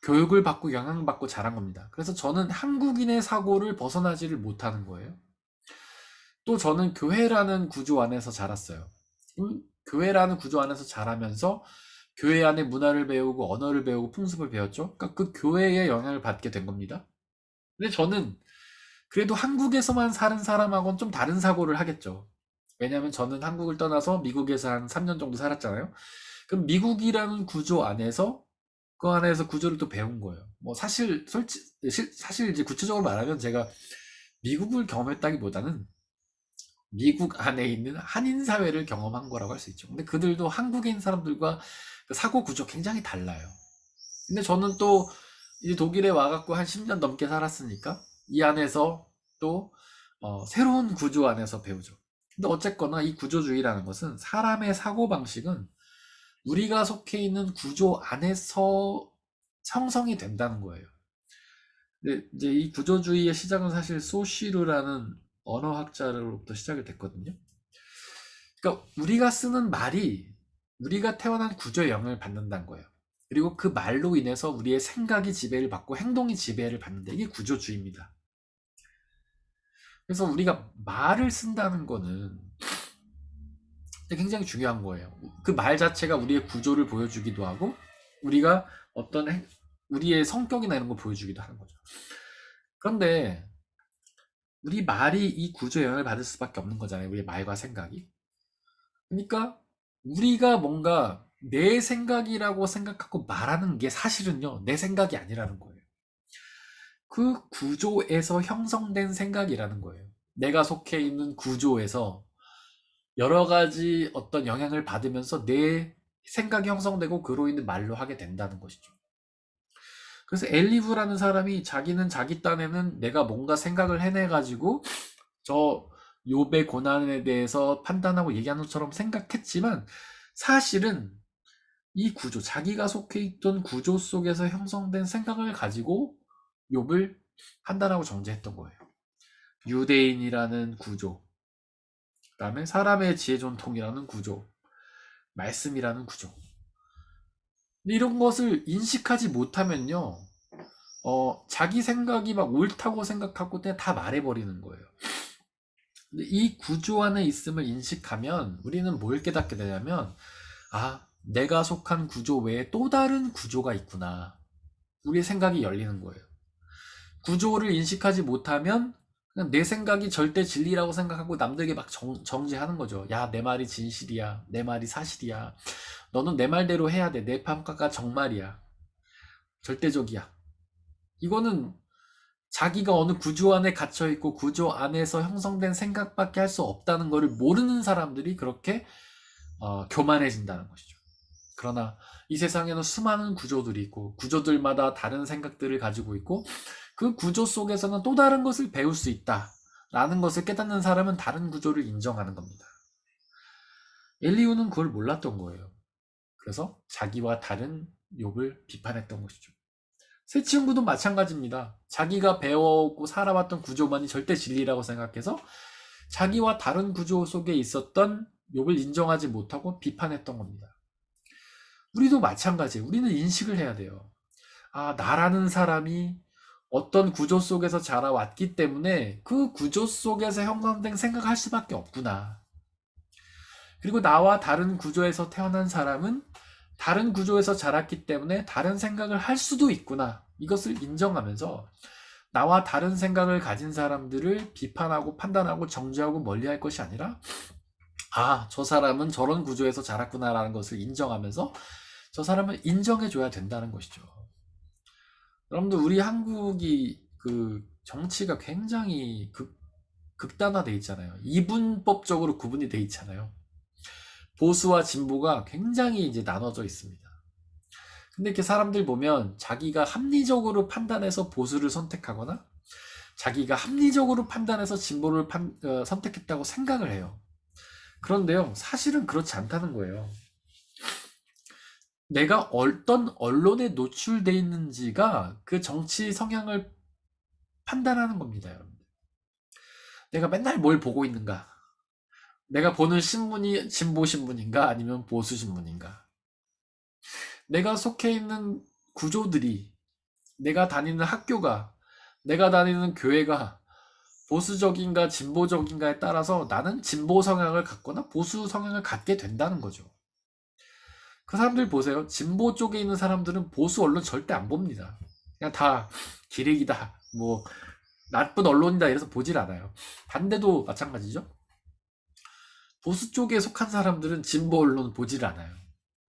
교육을 받고 영향받고 자란 겁니다. 그래서 저는 한국인의 사고를 벗어나지를 못하는 거예요. 또 저는 교회라는 구조 안에서 자랐어요. 교회라는 구조 안에서 자라면서 교회 안에 문화를 배우고 언어를 배우고 풍습을 배웠죠. 그러니까 그 교회의 영향을 받게 된 겁니다. 근데 저는 그래도 한국에서만 사는 사람하고는 좀 다른 사고를 하겠죠. 왜냐하면 저는 한국을 떠나서 미국에서 한 3년 정도 살았잖아요. 그럼 미국이라는 구조 안에서 그 안에서 구조를 또 배운 거예요. 뭐 사실 이제 구체적으로 말하면 제가 미국을 경험했다기보다는 미국 안에 있는 한인 사회를 경험한 거라고 할 수 있죠. 근데 그들도 한국인 사람들과 그 사고 구조 굉장히 달라요. 근데 저는 또 이제 독일에 와갖고 한 10년 넘게 살았으니까 이 안에서 또 새로운 구조 안에서 배우죠. 근데 어쨌거나 이 구조주의라는 것은 사람의 사고방식은 우리가 속해 있는 구조 안에서 형성이 된다는 거예요. 근데 이제 이 구조주의의 시작은 사실 소시르라는 언어학자로부터 시작이 됐거든요. 그러니까 우리가 쓰는 말이 우리가 태어난 구조에 영향을 받는다는 거예요. 그리고 그 말로 인해서 우리의 생각이 지배를 받고 행동이 지배를 받는데 이게 구조주의입니다. 그래서 우리가 말을 쓴다는 거는 굉장히 중요한 거예요. 그 말 자체가 우리의 구조를 보여주기도 하고 우리가 우리의 성격이나 이런 걸 보여주기도 하는 거죠. 그런데 우리 말이 이 구조에 영향을 받을 수밖에 없는 거잖아요. 우리의 말과 생각이. 그러니까 우리가 뭔가 내 생각이라고 생각하고 말하는 게 사실은요, 내 생각이 아니라는 거예요. 그 구조에서 형성된 생각이라는 거예요. 내가 속해 있는 구조에서 여러 가지 어떤 영향을 받으면서 내 생각이 형성되고 그로 인해 말로 하게 된다는 것이죠. 그래서 엘리후라는 사람이 자기는 자기 딴에는 내가 뭔가 생각을 해내가지고 저 욥의 고난에 대해서 판단하고 얘기하는 것처럼 생각했지만 사실은 이 구조, 자기가 속해 있던 구조 속에서 형성된 생각을 가지고 욥을 판단하고 정죄했던 거예요. 유대인이라는 구조, 그 다음에 사람의 지혜 전통이라는 구조, 말씀이라는 구조. 이런 것을 인식하지 못하면요, 자기 생각이 막 옳다고 생각하고 그냥 다 말해버리는 거예요. 근데 이 구조 안에 있음을 인식하면 우리는 뭘 깨닫게 되냐면, 아, 내가 속한 구조 외에 또 다른 구조가 있구나. 우리의 생각이 열리는 거예요. 구조를 인식하지 못하면 그냥 내 생각이 절대 진리라고 생각하고 남들에게 막 정죄하는 거죠. 야, 내 말이 진실이야. 내 말이 사실이야. 너는 내 말대로 해야 돼. 내 평가가 정말이야. 절대적이야. 이거는 자기가 어느 구조 안에 갇혀있고 구조 안에서 형성된 생각밖에 할 수 없다는 것을 모르는 사람들이 그렇게 교만해진다는 것이죠. 그러나 이 세상에는 수많은 구조들이 있고 구조들마다 다른 생각들을 가지고 있고 그 구조 속에서는 또 다른 것을 배울 수 있다 라는 것을 깨닫는 사람은 다른 구조를 인정하는 겁니다. 엘리후는 그걸 몰랐던 거예요. 그래서 자기와 다른 욥을 비판했던 것이죠. 새 친구도 마찬가지입니다. 자기가 배워오고 살아왔던 구조만이 절대 진리라고 생각해서 자기와 다른 구조 속에 있었던 욥을 인정하지 못하고 비판했던 겁니다. 우리도 마찬가지예요. 우리는 인식을 해야 돼요. 아, 나라는 사람이 어떤 구조 속에서 자라왔기 때문에 그 구조 속에서 형성된 생각을 할 수밖에 없구나. 그리고 나와 다른 구조에서 태어난 사람은 다른 구조에서 자랐기 때문에 다른 생각을 할 수도 있구나. 이것을 인정하면서 나와 다른 생각을 가진 사람들을 비판하고 판단하고 정죄하고 멀리할 것이 아니라 아, 저 사람은 저런 구조에서 자랐구나라는 것을 인정하면서 저 사람을 인정해줘야 된다는 것이죠. 여러분들 우리 한국이 그 정치가 굉장히 극단화돼 있잖아요. 이분법적으로 구분이 돼 있잖아요. 보수와 진보가 굉장히 이제 나눠져 있습니다. 근데 이렇게 사람들 보면 자기가 합리적으로 판단해서 보수를 선택하거나 자기가 합리적으로 판단해서 진보를 선택했다고 생각을 해요. 그런데요, 사실은 그렇지 않다는 거예요. 내가 어떤 언론에 노출돼 있는지가 그 정치 성향을 판단하는 겁니다, 여러분. 내가 맨날 뭘 보고 있는가? 내가 보는 신문이 진보 신문인가 아니면 보수 신문인가? 내가 속해 있는 구조들이 내가 다니는 학교가 내가 다니는 교회가 보수적인가 진보적인가에 따라서 나는 진보 성향을 갖거나 보수 성향을 갖게 된다는 거죠. 그 사람들 보세요. 진보 쪽에 있는 사람들은 보수 언론 절대 안 봅니다. 그냥 다 기레기다, 뭐 나쁜 언론이다 이래서 보질 않아요. 반대도 마찬가지죠. 보수 쪽에 속한 사람들은 진보 언론 보질 않아요.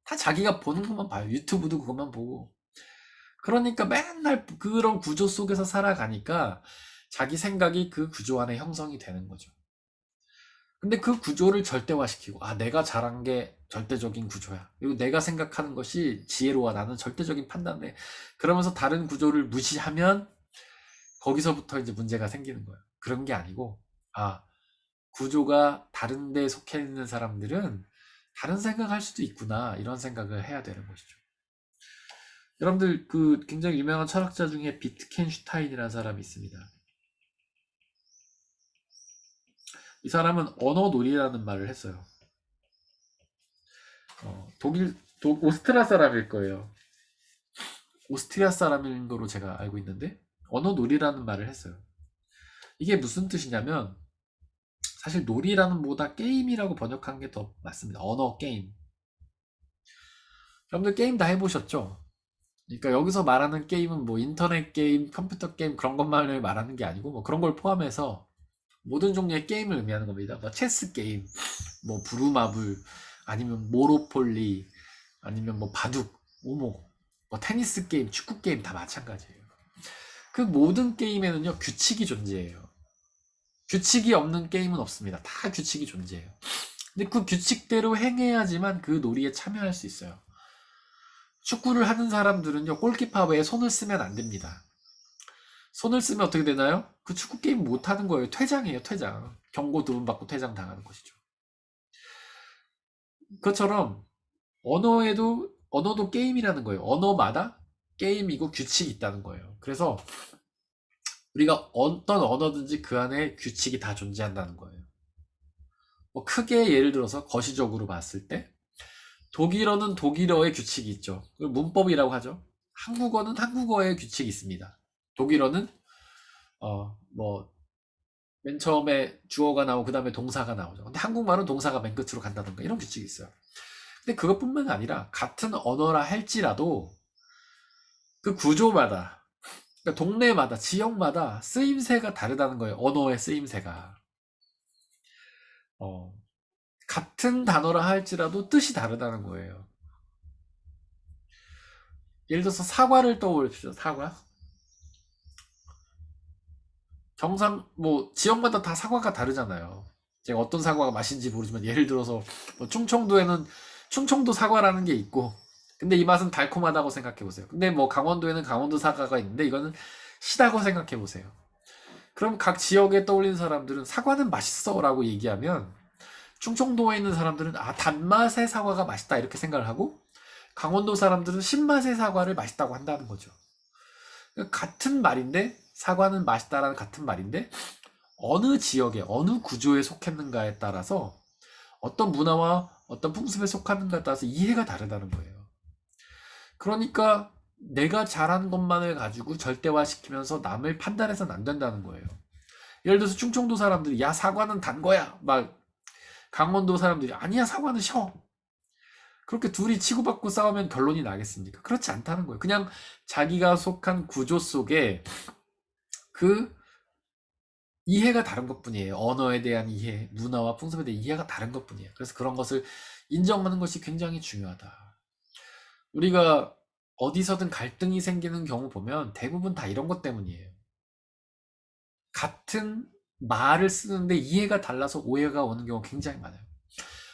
다 자기가 보는 것만 봐요. 유튜브도 그것만 보고. 그러니까 맨날 그런 구조 속에서 살아가니까 자기 생각이 그 구조 안에 형성이 되는 거죠. 근데 그 구조를 절대화시키고 아, 내가 잘한 게 절대적인 구조야. 그리고 내가 생각하는 것이 지혜로워. 나는 절대적인 판단해. 그러면서 다른 구조를 무시하면 거기서부터 이제 문제가 생기는 거예요. 그런 게 아니고 아, 구조가 다른 데 속해 있는 사람들은 다른 생각할 수도 있구나. 이런 생각을 해야 되는 것이죠. 여러분들 그 굉장히 유명한 철학자 중에 비트켄슈타인이라는 사람이 있습니다. 이 사람은 언어놀이라는 말을 했어요. 오스트리아 사람일 거예요. 오스트리아 사람인 거로 제가 알고 있는데 언어놀이라는 말을 했어요. 이게 무슨 뜻이냐면 사실 놀이라는 보다 게임이라고 번역한 게 더 맞습니다. 언어 게임. 여러분들 게임 다 해보셨죠? 그러니까 여기서 말하는 게임은 뭐 인터넷 게임, 컴퓨터 게임 그런 것만을 말하는 게 아니고 뭐 그런 걸 포함해서 모든 종류의 게임을 의미하는 겁니다. 뭐 체스 게임, 뭐 부루마블, 아니면 모노폴리, 아니면 뭐 바둑, 오모, 뭐 테니스 게임, 축구 게임 다 마찬가지예요. 그 모든 게임에는요 규칙이 존재해요. 규칙이 없는 게임은 없습니다. 다 규칙이 존재해요. 근데 그 규칙대로 행해야지만 그 놀이에 참여할 수 있어요. 축구를 하는 사람들은요 골키퍼 외에 손을 쓰면 안 됩니다. 손을 쓰면 어떻게 되나요? 그 축구 게임 못 하는 거예요. 퇴장이에요, 퇴장. 경고 2번 받고 퇴장 당하는 것이죠. 그것처럼 언어도 게임이라는 거예요. 언어마다 게임이고 규칙이 있다는 거예요. 그래서 우리가 어떤 언어든지 그 안에 규칙이 다 존재한다는 거예요. 뭐 크게 예를 들어서 거시적으로 봤을 때 독일어는 독일어의 규칙이 있죠. 그걸 문법이라고 하죠. 한국어는 한국어의 규칙이 있습니다. 독일어는 뭐 맨 처음에 주어가 나오고 그 다음에 동사가 나오죠. 근데 한국말은 동사가 맨 끝으로 간다던가 이런 규칙이 있어요. 근데 그것뿐만 아니라 같은 언어라 할지라도 그 구조마다, 그러니까 동네마다, 지역마다 쓰임새가 다르다는 거예요. 언어의 쓰임새가. 어, 같은 단어라 할지라도 뜻이 다르다는 거예요. 예를 들어서 사과를 떠올립시다. 사과. 뭐 지역마다 다 사과가 다르잖아요. 제가 어떤 사과가 맛인지 모르지만 예를 들어서 뭐 충청도에는 충청도 사과라는 게 있고 근데 이 맛은 달콤하다고 생각해 보세요. 근데 뭐 강원도에는 강원도 사과가 있는데 이거는 시다고 생각해 보세요. 그럼 각 지역에 떠올리는 사람들은 사과는 맛있어 라고 얘기하면 충청도에 있는 사람들은 단맛의 사과가 맛있다 이렇게 생각을 하고 강원도 사람들은 신맛의 사과를 맛있다고 한다는 거죠. 같은 말인데 사과는 맛있다라는 같은 말인데 어느 지역에 어느 구조에 속했는가에 따라서 어떤 문화와 어떤 풍습에 속하는가에 따라서 이해가 다르다는 거예요. 그러니까 내가 잘하는 것만을 가지고 절대화시키면서 남을 판단해서는 안 된다는 거예요. 예를 들어서 충청도 사람들이 야 사과는 단 거야 막 강원도 사람들이 아니야 사과는 셔 그렇게 둘이 치고받고 싸우면 결론이 나겠습니까? 그렇지 않다는 거예요. 그냥 자기가 속한 구조 속에 그 이해가 다른 것뿐이에요. 언어에 대한 이해, 문화와 풍습에 대한 이해가 다른 것뿐이에요. 그래서 그런 것을 인정하는 것이 굉장히 중요하다. 우리가 어디서든 갈등이 생기는 경우 보면 대부분 다 이런 것 때문이에요. 같은 말을 쓰는데 이해가 달라서 오해가 오는 경우 굉장히 많아요.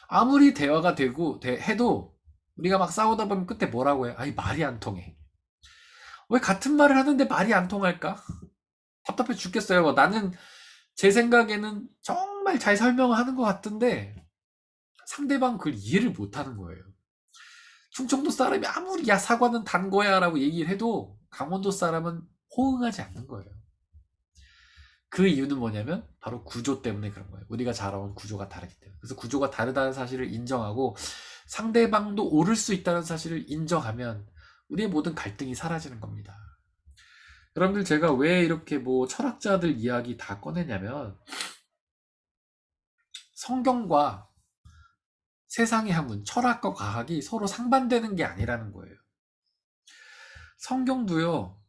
아무리 대화가 되고 해도 우리가 막 싸우다 보면 끝에 뭐라고 해? 아니 말이 안 통해. 왜 같은 말을 하는데 말이 안 통할까? 답답해 죽겠어요. 나는 제 생각에는 정말 잘 설명을 하는 것 같은데 상대방 그걸 이해를 못 하는 거예요. 충청도 사람이 아무리 야 사과는 단 거야 라고 얘기를 해도 강원도 사람은 호응하지 않는 거예요. 그 이유는 뭐냐면 바로 구조 때문에 그런 거예요. 우리가 자라온 구조가 다르기 때문에. 그래서 구조가 다르다는 사실을 인정하고 상대방도 옳을 수 있다는 사실을 인정하면 우리의 모든 갈등이 사라지는 겁니다. 여러분들 제가 왜 이렇게 뭐 철학자들 이야기 다 꺼내냐면 성경과 세상의 학문, 철학과 과학이 서로 상반되는 게 아니라는 거예요. 성경도요,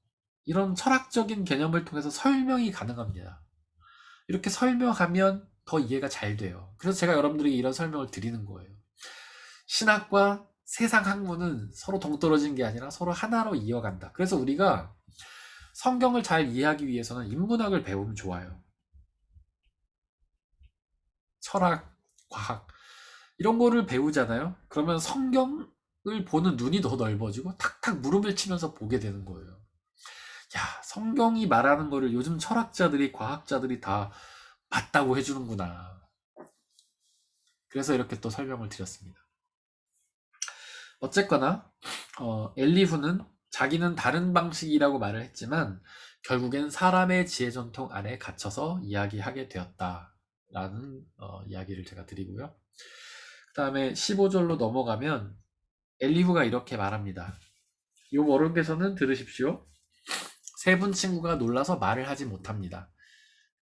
이런 철학적인 개념을 통해서 설명이 가능합니다. 이렇게 설명하면 더 이해가 잘 돼요. 그래서 제가 여러분들에게 이런 설명을 드리는 거예요. 신학과 세상 학문은 서로 동떨어진 게 아니라 서로 하나로 이어간다. 그래서 우리가 성경을 잘 이해하기 위해서는 인문학을 배우면 좋아요. 철학, 과학 이런 거를 배우잖아요. 그러면 성경을 보는 눈이 더 넓어지고 탁탁 무릎을 치면서 보게 되는 거예요. 야, 성경이 말하는 거를 요즘 철학자들이, 과학자들이 다 맞다고 해주는구나. 그래서 이렇게 또 설명을 드렸습니다. 어쨌거나 엘리후는 자기는 다른 방식이라고 말을 했지만 결국엔 사람의 지혜 전통 안에 갇혀서 이야기하게 되었다라는 이야기를 제가 드리고요. 그 다음에 15절로 넘어가면 엘리후가 이렇게 말합니다. 이 원어께서는 들으십시오. 세 분 친구가 놀라서 말을 하지 못합니다.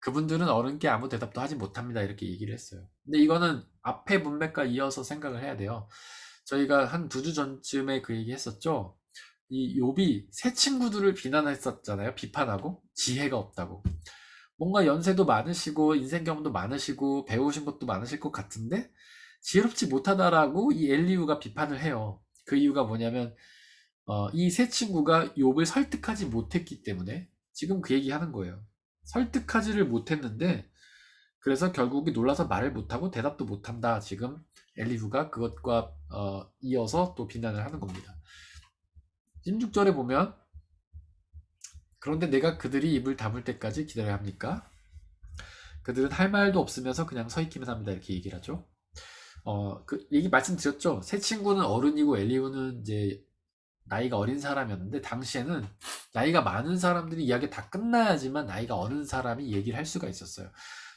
그분들은 어른께 아무 대답도 하지 못합니다. 이렇게 얘기를 했어요. 근데 이거는 앞에 문맥과 이어서 생각을 해야 돼요. 저희가 한 2주 전쯤에 그 얘기 했었죠. 이 욥이 새 친구들을 비난했었잖아요. 비판하고 지혜가 없다고. 뭔가 연세도 많으시고 인생 경험도 많으시고 배우신 것도 많으실 것 같은데 지혜롭지 못하다라고 이 엘리후가 비판을 해요. 그 이유가 뭐냐면 이 새 친구가 욥을 설득하지 못했기 때문에 지금 그 얘기하는 거예요. 설득하지를 못했는데 그래서 결국에 놀라서 말을 못하고 대답도 못한다. 지금 엘리후가 그것과 이어서 또 비난을 하는 겁니다. 16절에 보면 그런데 내가 그들이 입을 다물 때까지 기다려야 합니까? 그들은 할 말도 없으면서 그냥 서 있기만 합니다. 이렇게 얘기를 하죠. 그 얘기 말씀드렸죠. 새 친구는 어른이고 엘리후는 이제 나이가 어린 사람이었는데 당시에는 나이가 많은 사람들이 이야기 다 끝나야지만 나이가 어린 사람이 얘기를 할 수가 있었어요.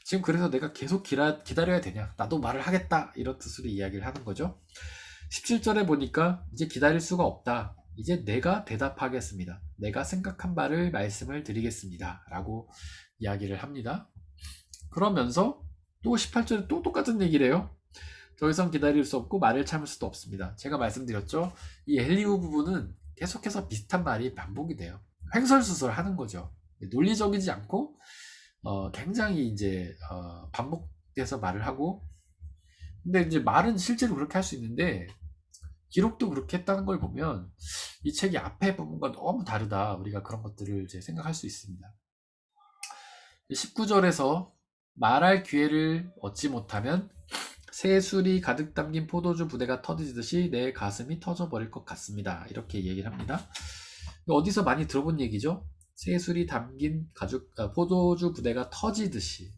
지금 그래서 내가 계속 기다려야 되냐? 나도 말을 하겠다. 이런 뜻으로 이야기를 하는 거죠. 17절에 보니까 이제 기다릴 수가 없다. 이제 내가 대답하겠습니다. 내가 생각한 바를 말씀을 드리겠습니다. 라고 이야기를 합니다. 그러면서 또 18절에 또 똑같은 얘기를 해요. 더 이상 기다릴 수 없고 말을 참을 수도 없습니다. 제가 말씀드렸죠. 이 엘리후 부분은 계속해서 비슷한 말이 반복이 돼요. 횡설수설 하는 거죠. 논리적이지 않고 굉장히 이제 반복돼서 말을 하고 근데 이제 말은 실제로 그렇게 할 수 있는데 기록도 그렇게 했다는 걸 보면 이 책이 앞에 부분과 너무 다르다. 우리가 그런 것들을 이제 생각할 수 있습니다. 19절에서 말할 기회를 얻지 못하면 새술이 가득 담긴 포도주 부대가 터지듯이 내 가슴이 터져버릴 것 같습니다. 이렇게 얘기를 합니다. 어디서 많이 들어본 얘기죠? 새술이 담긴 포도주 부대가 터지듯이.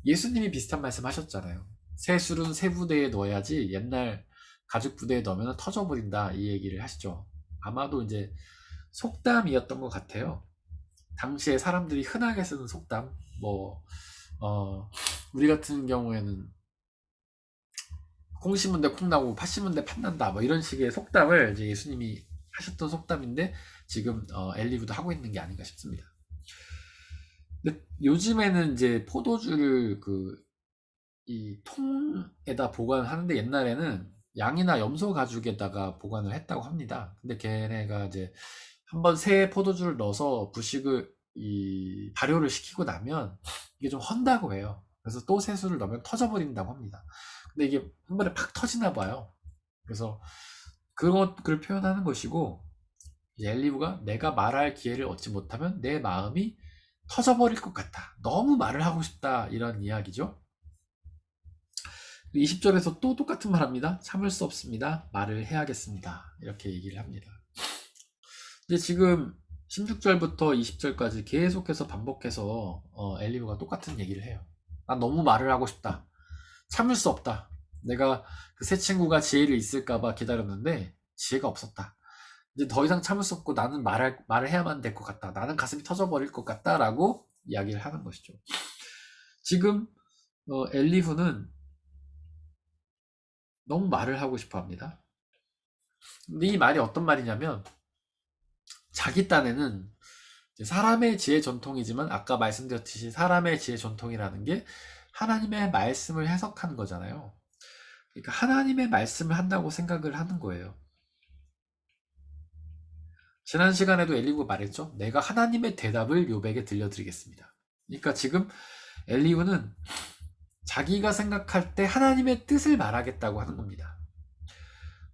예수님이 비슷한 말씀 하셨잖아요. 새술은 새 부대에 넣어야지 옛날 가죽 부대에 넣으면 터져버린다. 이 얘기를 하시죠. 아마도 이제 속담이었던 것 같아요. 당시에 사람들이 흔하게 쓰는 속담, 우리 같은 경우에는 콩 심은데 콩 나고 팥 심은데 팥 난다 뭐 이런 식의 속담을 이제 예수님이 하셨던 속담인데 지금 엘리후도 하고 있는 게 아닌가 싶습니다. 근데 요즘에는 이제 포도주를 이 통에다 보관하는데 옛날에는 양이나 염소 가죽에다가 보관을 했다고 합니다. 근데 걔네가 이제 한번 새 포도주를 넣어서 부식을 발효를 시키고 나면 이게 좀 헌다고 해요. 그래서 또 새수를 넣으면 터져버린다고 합니다. 근데 이게 한 번에 팍 터지나 봐요. 그래서 그걸 표현하는 것이고 엘리후가 내가 말할 기회를 얻지 못하면 내 마음이 터져버릴 것 같다. 너무 말을 하고 싶다. 이런 이야기죠. 20절에서 또 똑같은 말 합니다. 참을 수 없습니다. 말을 해야겠습니다. 이렇게 얘기를 합니다. 이제 지금 16절부터 20절까지 계속해서 반복해서 엘리후가 똑같은 얘기를 해요. 난 너무 말을 하고 싶다. 참을 수 없다. 내가 그 새 친구가 지혜를 있을까봐 기다렸는데 지혜가 없었다. 이제 더 이상 참을 수 없고 나는 말을 해야만 될 것 같다. 나는 가슴이 터져버릴 것 같다라고 이야기를 하는 것이죠. 지금 엘리후는 너무 말을 하고 싶어 합니다. 근데 이 말이 어떤 말이냐면 자기 딴에는 사람의 지혜 전통이지만 아까 말씀드렸듯이 사람의 지혜 전통이라는 게 하나님의 말씀을 해석하는 거잖아요. 그러니까 하나님의 말씀을 한다고 생각을 하는 거예요. 지난 시간에도 엘리후가 말했죠. 내가 하나님의 대답을 욥에게 들려드리겠습니다. 그러니까 지금 엘리후는 자기가 생각할 때 하나님의 뜻을 말하겠다고 하는 겁니다.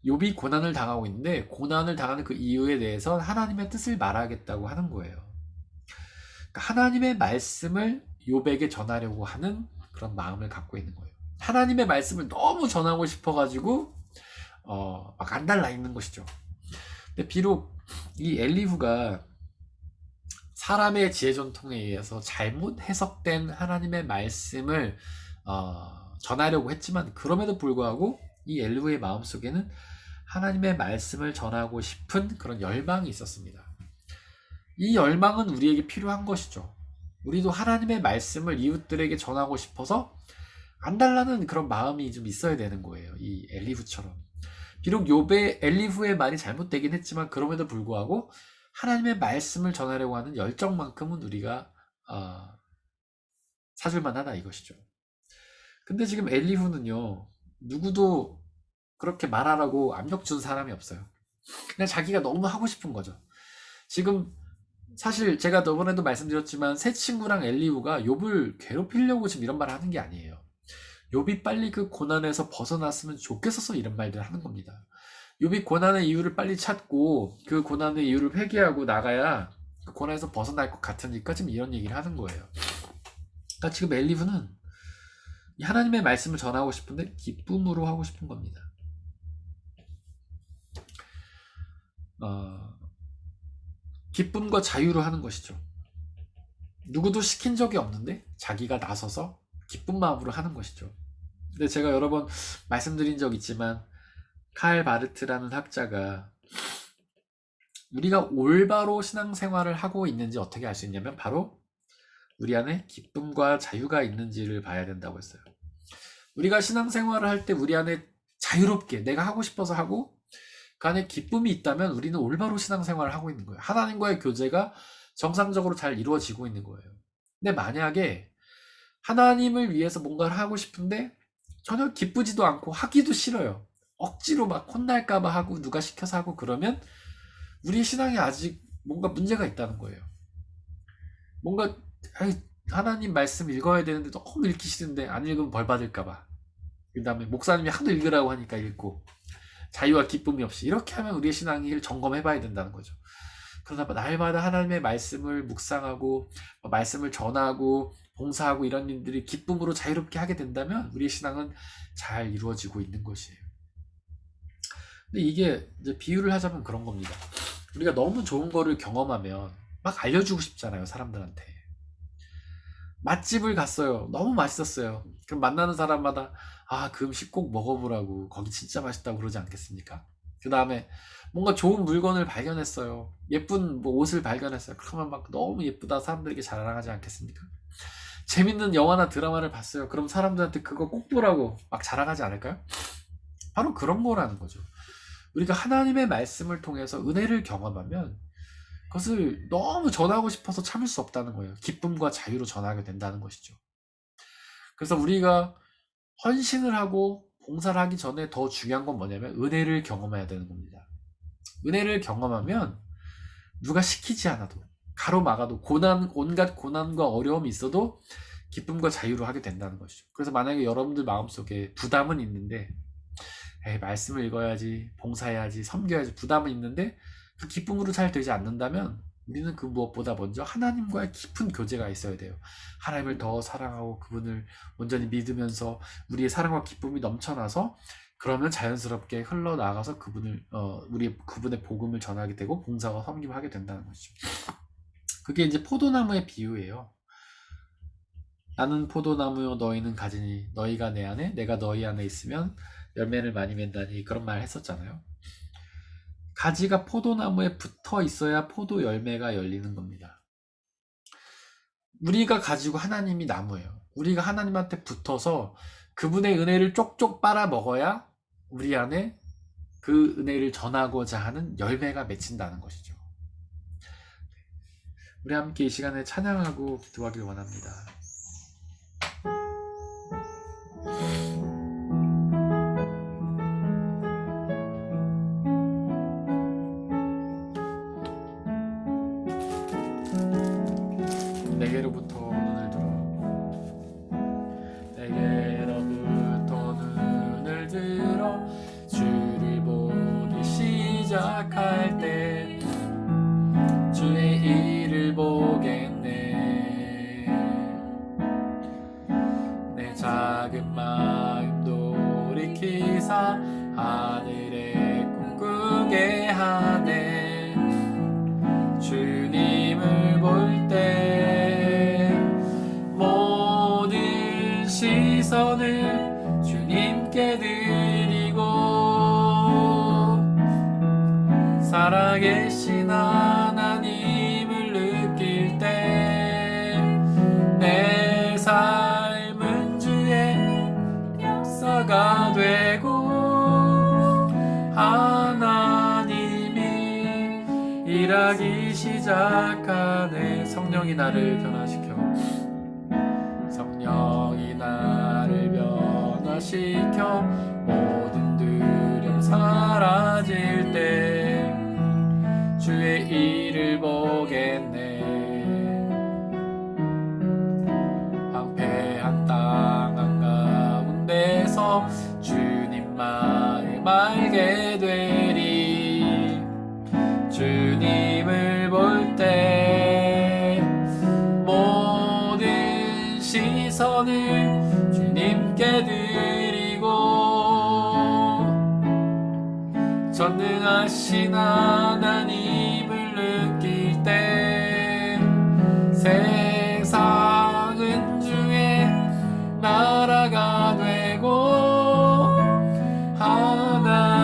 욥이 고난을 당하고 있는데 고난을 당하는 그 이유에 대해서 하나님의 뜻을 말하겠다고 하는 거예요. 그러니까 하나님의 말씀을 욥에게 전하려고 하는 그런 마음을 갖고 있는 거예요. 하나님의 말씀을 너무 전하고 싶어가지고 막 안달나 있는 것이죠. 근데 비록 이 엘리후가 사람의 지혜 전통에 의해서 잘못 해석된 하나님의 말씀을 전하려고 했지만 그럼에도 불구하고 이 엘리후의 마음속에는 하나님의 말씀을 전하고 싶은 그런 열망이 있었습니다. 이 열망은 우리에게 필요한 것이죠. 우리도 하나님의 말씀을 이웃들에게 전하고 싶어서 안달나는 그런 마음이 좀 있어야 되는 거예요. 이 엘리후처럼. 비록 엘리후의 말이 잘못되긴 했지만 그럼에도 불구하고 하나님의 말씀을 전하려고 하는 열정만큼은 우리가 사줄만 하다 이것이죠. 근데 지금 엘리후는요, 누구도 그렇게 말하라고 압력 준 사람이 없어요. 그냥 자기가 너무 하고 싶은 거죠. 지금 사실 제가 저번에도 말씀드렸지만 새 친구랑 엘리후가 욥을 괴롭히려고 지금 이런 말을 하는 게 아니에요. 욥이 빨리 그 고난에서 벗어났으면 좋겠어서 이런 말들을 하는 겁니다. 욥이 고난의 이유를 빨리 찾고 그 고난의 이유를 회개하고 나가야 그 고난에서 벗어날 것 같으니까 지금 이런 얘기를 하는 거예요. 그러니까 지금 엘리후는 하나님의 말씀을 전하고 싶은데 기쁨으로 하고 싶은 겁니다. 기쁨과 자유로 하는 것이죠. 누구도 시킨 적이 없는데 자기가 나서서 기쁜 마음으로 하는 것이죠. 근데 제가 여러 번 말씀드린 적 있지만 칼 바르트라는 학자가 우리가 올바로 신앙생활을 하고 있는지 어떻게 알 수 있냐면 바로 우리 안에 기쁨과 자유가 있는지를 봐야 된다고 했어요. 우리가 신앙생활을 할 때 우리 안에 자유롭게 내가 하고 싶어서 하고 그 안에 기쁨이 있다면 우리는 올바로 신앙생활을 하고 있는 거예요. 하나님과의 교제가 정상적으로 잘 이루어지고 있는 거예요. 근데 만약에 하나님을 위해서 뭔가를 하고 싶은데 전혀 기쁘지도 않고 하기도 싫어요. 억지로 막 혼날까봐 하고 누가 시켜서 하고 그러면 우리 신앙에 아직 뭔가 문제가 있다는 거예요. 뭔가 하나님 말씀 읽어야 되는데 너무 읽기 싫은데 안 읽으면 벌 받을까봐. 그 다음에 목사님이 하도 읽으라고 하니까 읽고 자유와 기쁨이 없이 이렇게 하면 우리의 신앙을 점검해봐야 된다는 거죠. 그러다 날마다 하나님의 말씀을 묵상하고 말씀을 전하고 봉사하고 이런 일들이 기쁨으로 자유롭게 하게 된다면 우리의 신앙은 잘 이루어지고 있는 것이에요. 근데 이게 이제 비유를 하자면 그런 겁니다. 우리가 너무 좋은 거를 경험하면 막 알려주고 싶잖아요, 사람들한테. 맛집을 갔어요. 너무 맛있었어요. 그럼 만나는 사람마다 그 음식 꼭 먹어보라고, 거기 진짜 맛있다고 그러지 않겠습니까? 그 다음에 뭔가 좋은 물건을 발견했어요. 예쁜 옷을 발견했어요. 그러면 막 너무 예쁘다 사람들에게 자랑하지 않겠습니까? 재밌는 영화나 드라마를 봤어요. 그럼 사람들한테 그거 꼭 보라고 막 자랑하지 않을까요? 바로 그런 거라는 거죠. 우리가 하나님의 말씀을 통해서 은혜를 경험하면 그것을 너무 전하고 싶어서 참을 수 없다는 거예요. 기쁨과 자유로 전하게 된다는 것이죠. 그래서 우리가 헌신을 하고 봉사를 하기 전에 더 중요한 건 뭐냐면 은혜를 경험해야 되는 겁니다. 은혜를 경험하면 누가 시키지 않아도 가로막아도 온갖 고난과 어려움이 있어도 기쁨과 자유로 하게 된다는 것이죠. 그래서 만약에 여러분들 마음속에 부담은 있는데 말씀을 읽어야지, 봉사해야지, 섬겨야지 부담은 있는데 그 기쁨으로 잘 되지 않는다면 우리는 그 무엇보다 먼저 하나님과의 깊은 교제가 있어야 돼요. 하나님을 더 사랑하고 그분을 온전히 믿으면서 우리의 사랑과 기쁨이 넘쳐나서 그러면 자연스럽게 흘러나가서 그분의 복음을 전하게 되고 봉사와 섬김을 하게 된다는 것이죠. 그게 이제 포도나무의 비유예요. 나는 포도나무요 너희는 가지니 너희가 내 안에 내가 너희 안에 있으면 열매를 많이 맺다니 그런 말 했었잖아요. 가지가 포도나무에 붙어 있어야 포도 열매가 열리는 겁니다. 우리가 가지고 하나님이 나무예요. 우리가 하나님한테 붙어서 그분의 은혜를 쪽쪽 빨아 먹어야 우리 안에 그 은혜를 전하고자 하는 열매가 맺힌다는 것이죠. 우리 함께 이 시간에 찬양하고 기도하길 원합니다. 내게로부터 눈을 들어 주를 보기 시작할 때 주의 일을 보겠네. 내 작은 마음 돌이키사 하늘에 꿈꾸게 하네. 주님을 볼 때 모든 시선을 주님께 드리고 살아계신 하나님을 느낄 때 내 삶은 주의 역사가 되고 하나님이 일하기 시작하네. 성령이 나를 변화시켜 나를 변화시켜 모든 두려움 사라질 때 주의 일을 보겠네. 황폐한 땅 한가운데서 주님만을 알게 되리. 주님을 볼 때 모든 시선을 주님께 드리고 전능하신 하나님을 느낄 때 세상은 주의 나라가 되고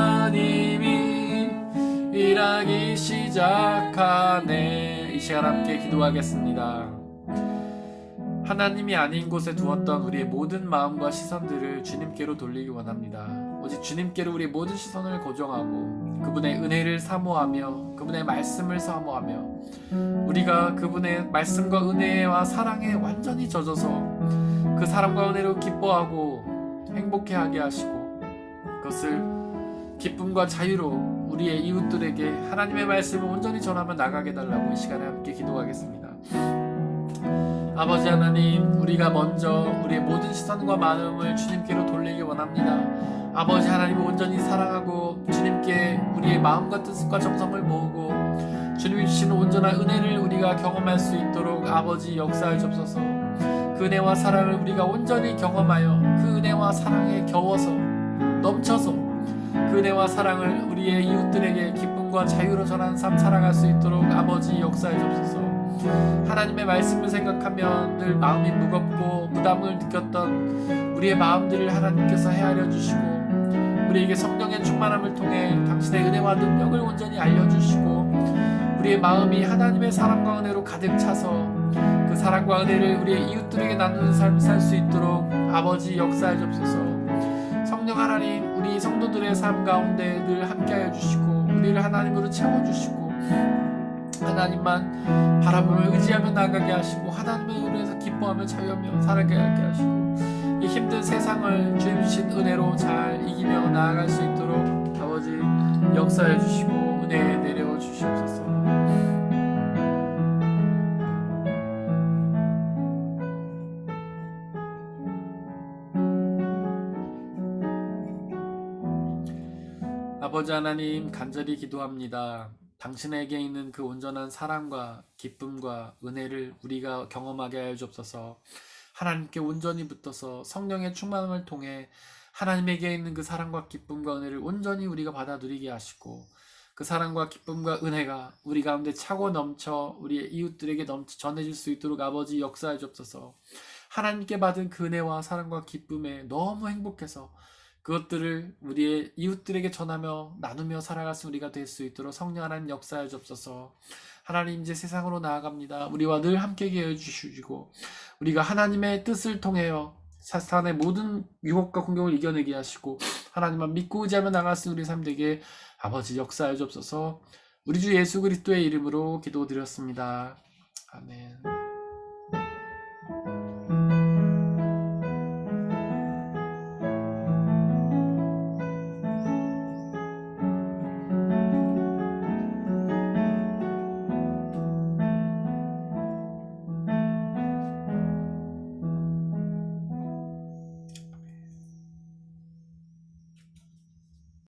하나님이 일하기 시작하네. 이 시간 함께 기도하겠습니다. 하나님이 아닌 곳에 두었던 우리의 모든 마음과 시선들을 주님께로 돌리기 원합니다. 오직 주님께로 우리의 모든 시선을 고정하고 그분의 은혜를 사모하며 그분의 말씀을 사모하며 우리가 그분의 말씀과 은혜와 사랑에 완전히 젖어서 그 사랑과 은혜로 기뻐하고 행복해하게 하시고 그것을 기쁨과 자유로 우리의 이웃들에게 하나님의 말씀을 온전히 전하며 나가게 달라고 이 시간에 함께 기도하겠습니다. 아버지 하나님, 우리가 먼저 우리의 모든 시선과 마음을 주님께로 돌리기 원합니다. 아버지 하나님을 온전히 사랑하고 주님께 우리의 마음과 뜻과 정성을 모으고 주님이 주시는 온전한 은혜를 우리가 경험할 수 있도록 아버지 역사해 주옵소서. 그 은혜와 사랑을 우리가 온전히 경험하여 그 은혜와 사랑에 겨워서 넘쳐서 그 은혜와 사랑을 우리의 이웃들에게 기쁨과 자유로 전하는 삶 살아갈 수 있도록 아버지 역사해 주옵소서. 하나님의 말씀을 생각하면 늘 마음이 무겁고 부담을 느꼈던 우리의 마음들을 하나님께서 헤아려 주시고 우리에게 성령의 충만함을 통해 당신의 은혜와 능력을 온전히 알려주시고 우리의 마음이 하나님의 사랑과 은혜로 가득 차서 그 사랑과 은혜를 우리의 이웃들에게 나누는 삶을 살 수 있도록 아버지 역사해 주옵소서. 성령 하나님, 우리 성도들의 삶 가운데 늘 함께하여 주시고 우리를 하나님으로 채워주시고 하나님만 바라보며 의지하며 나가게 하시고 하나님의 은혜에서 기뻐하며 자유하며 살아가게 하시고 이 힘든 세상을 주님 주신 은혜로 잘 이기며 나아갈 수 있도록 아버지 역사해 주시고 은혜 내려 주시옵소서. 아버지 하나님, 간절히 기도합니다. 당신에게 있는 그 온전한 사랑과 기쁨과 은혜를 우리가 경험하게 하여 주옵소서. 하나님께 온전히 붙어서 성령의 충만함을 통해 하나님에게 있는 그 사랑과 기쁨과 은혜를 온전히 우리가 받아 누리게 하시고 그 사랑과 기쁨과 은혜가 우리 가운데 차고 넘쳐 우리의 이웃들에게 전해질 수 있도록 아버지 역사해 주옵소서. 하나님께 받은 그 은혜와 사랑과 기쁨에 너무 행복해서 그것들을 우리의 이웃들에게 전하며 나누며 살아갈 수 우리가 될 수 있도록 성령 하나님 역사해 주옵소서. 하나님, 이제 세상으로 나아갑니다. 우리와 늘 함께 계여 주시고 우리가 하나님의 뜻을 통하여 사탄의 모든 유혹과 공격을 이겨내게 하시고 하나님만 믿고 의지하며 나갈 수 우리 삶 되게 아버지 역사해 주옵소서. 우리 주 예수 그리스도의 이름으로 기도드렸습니다. 아멘.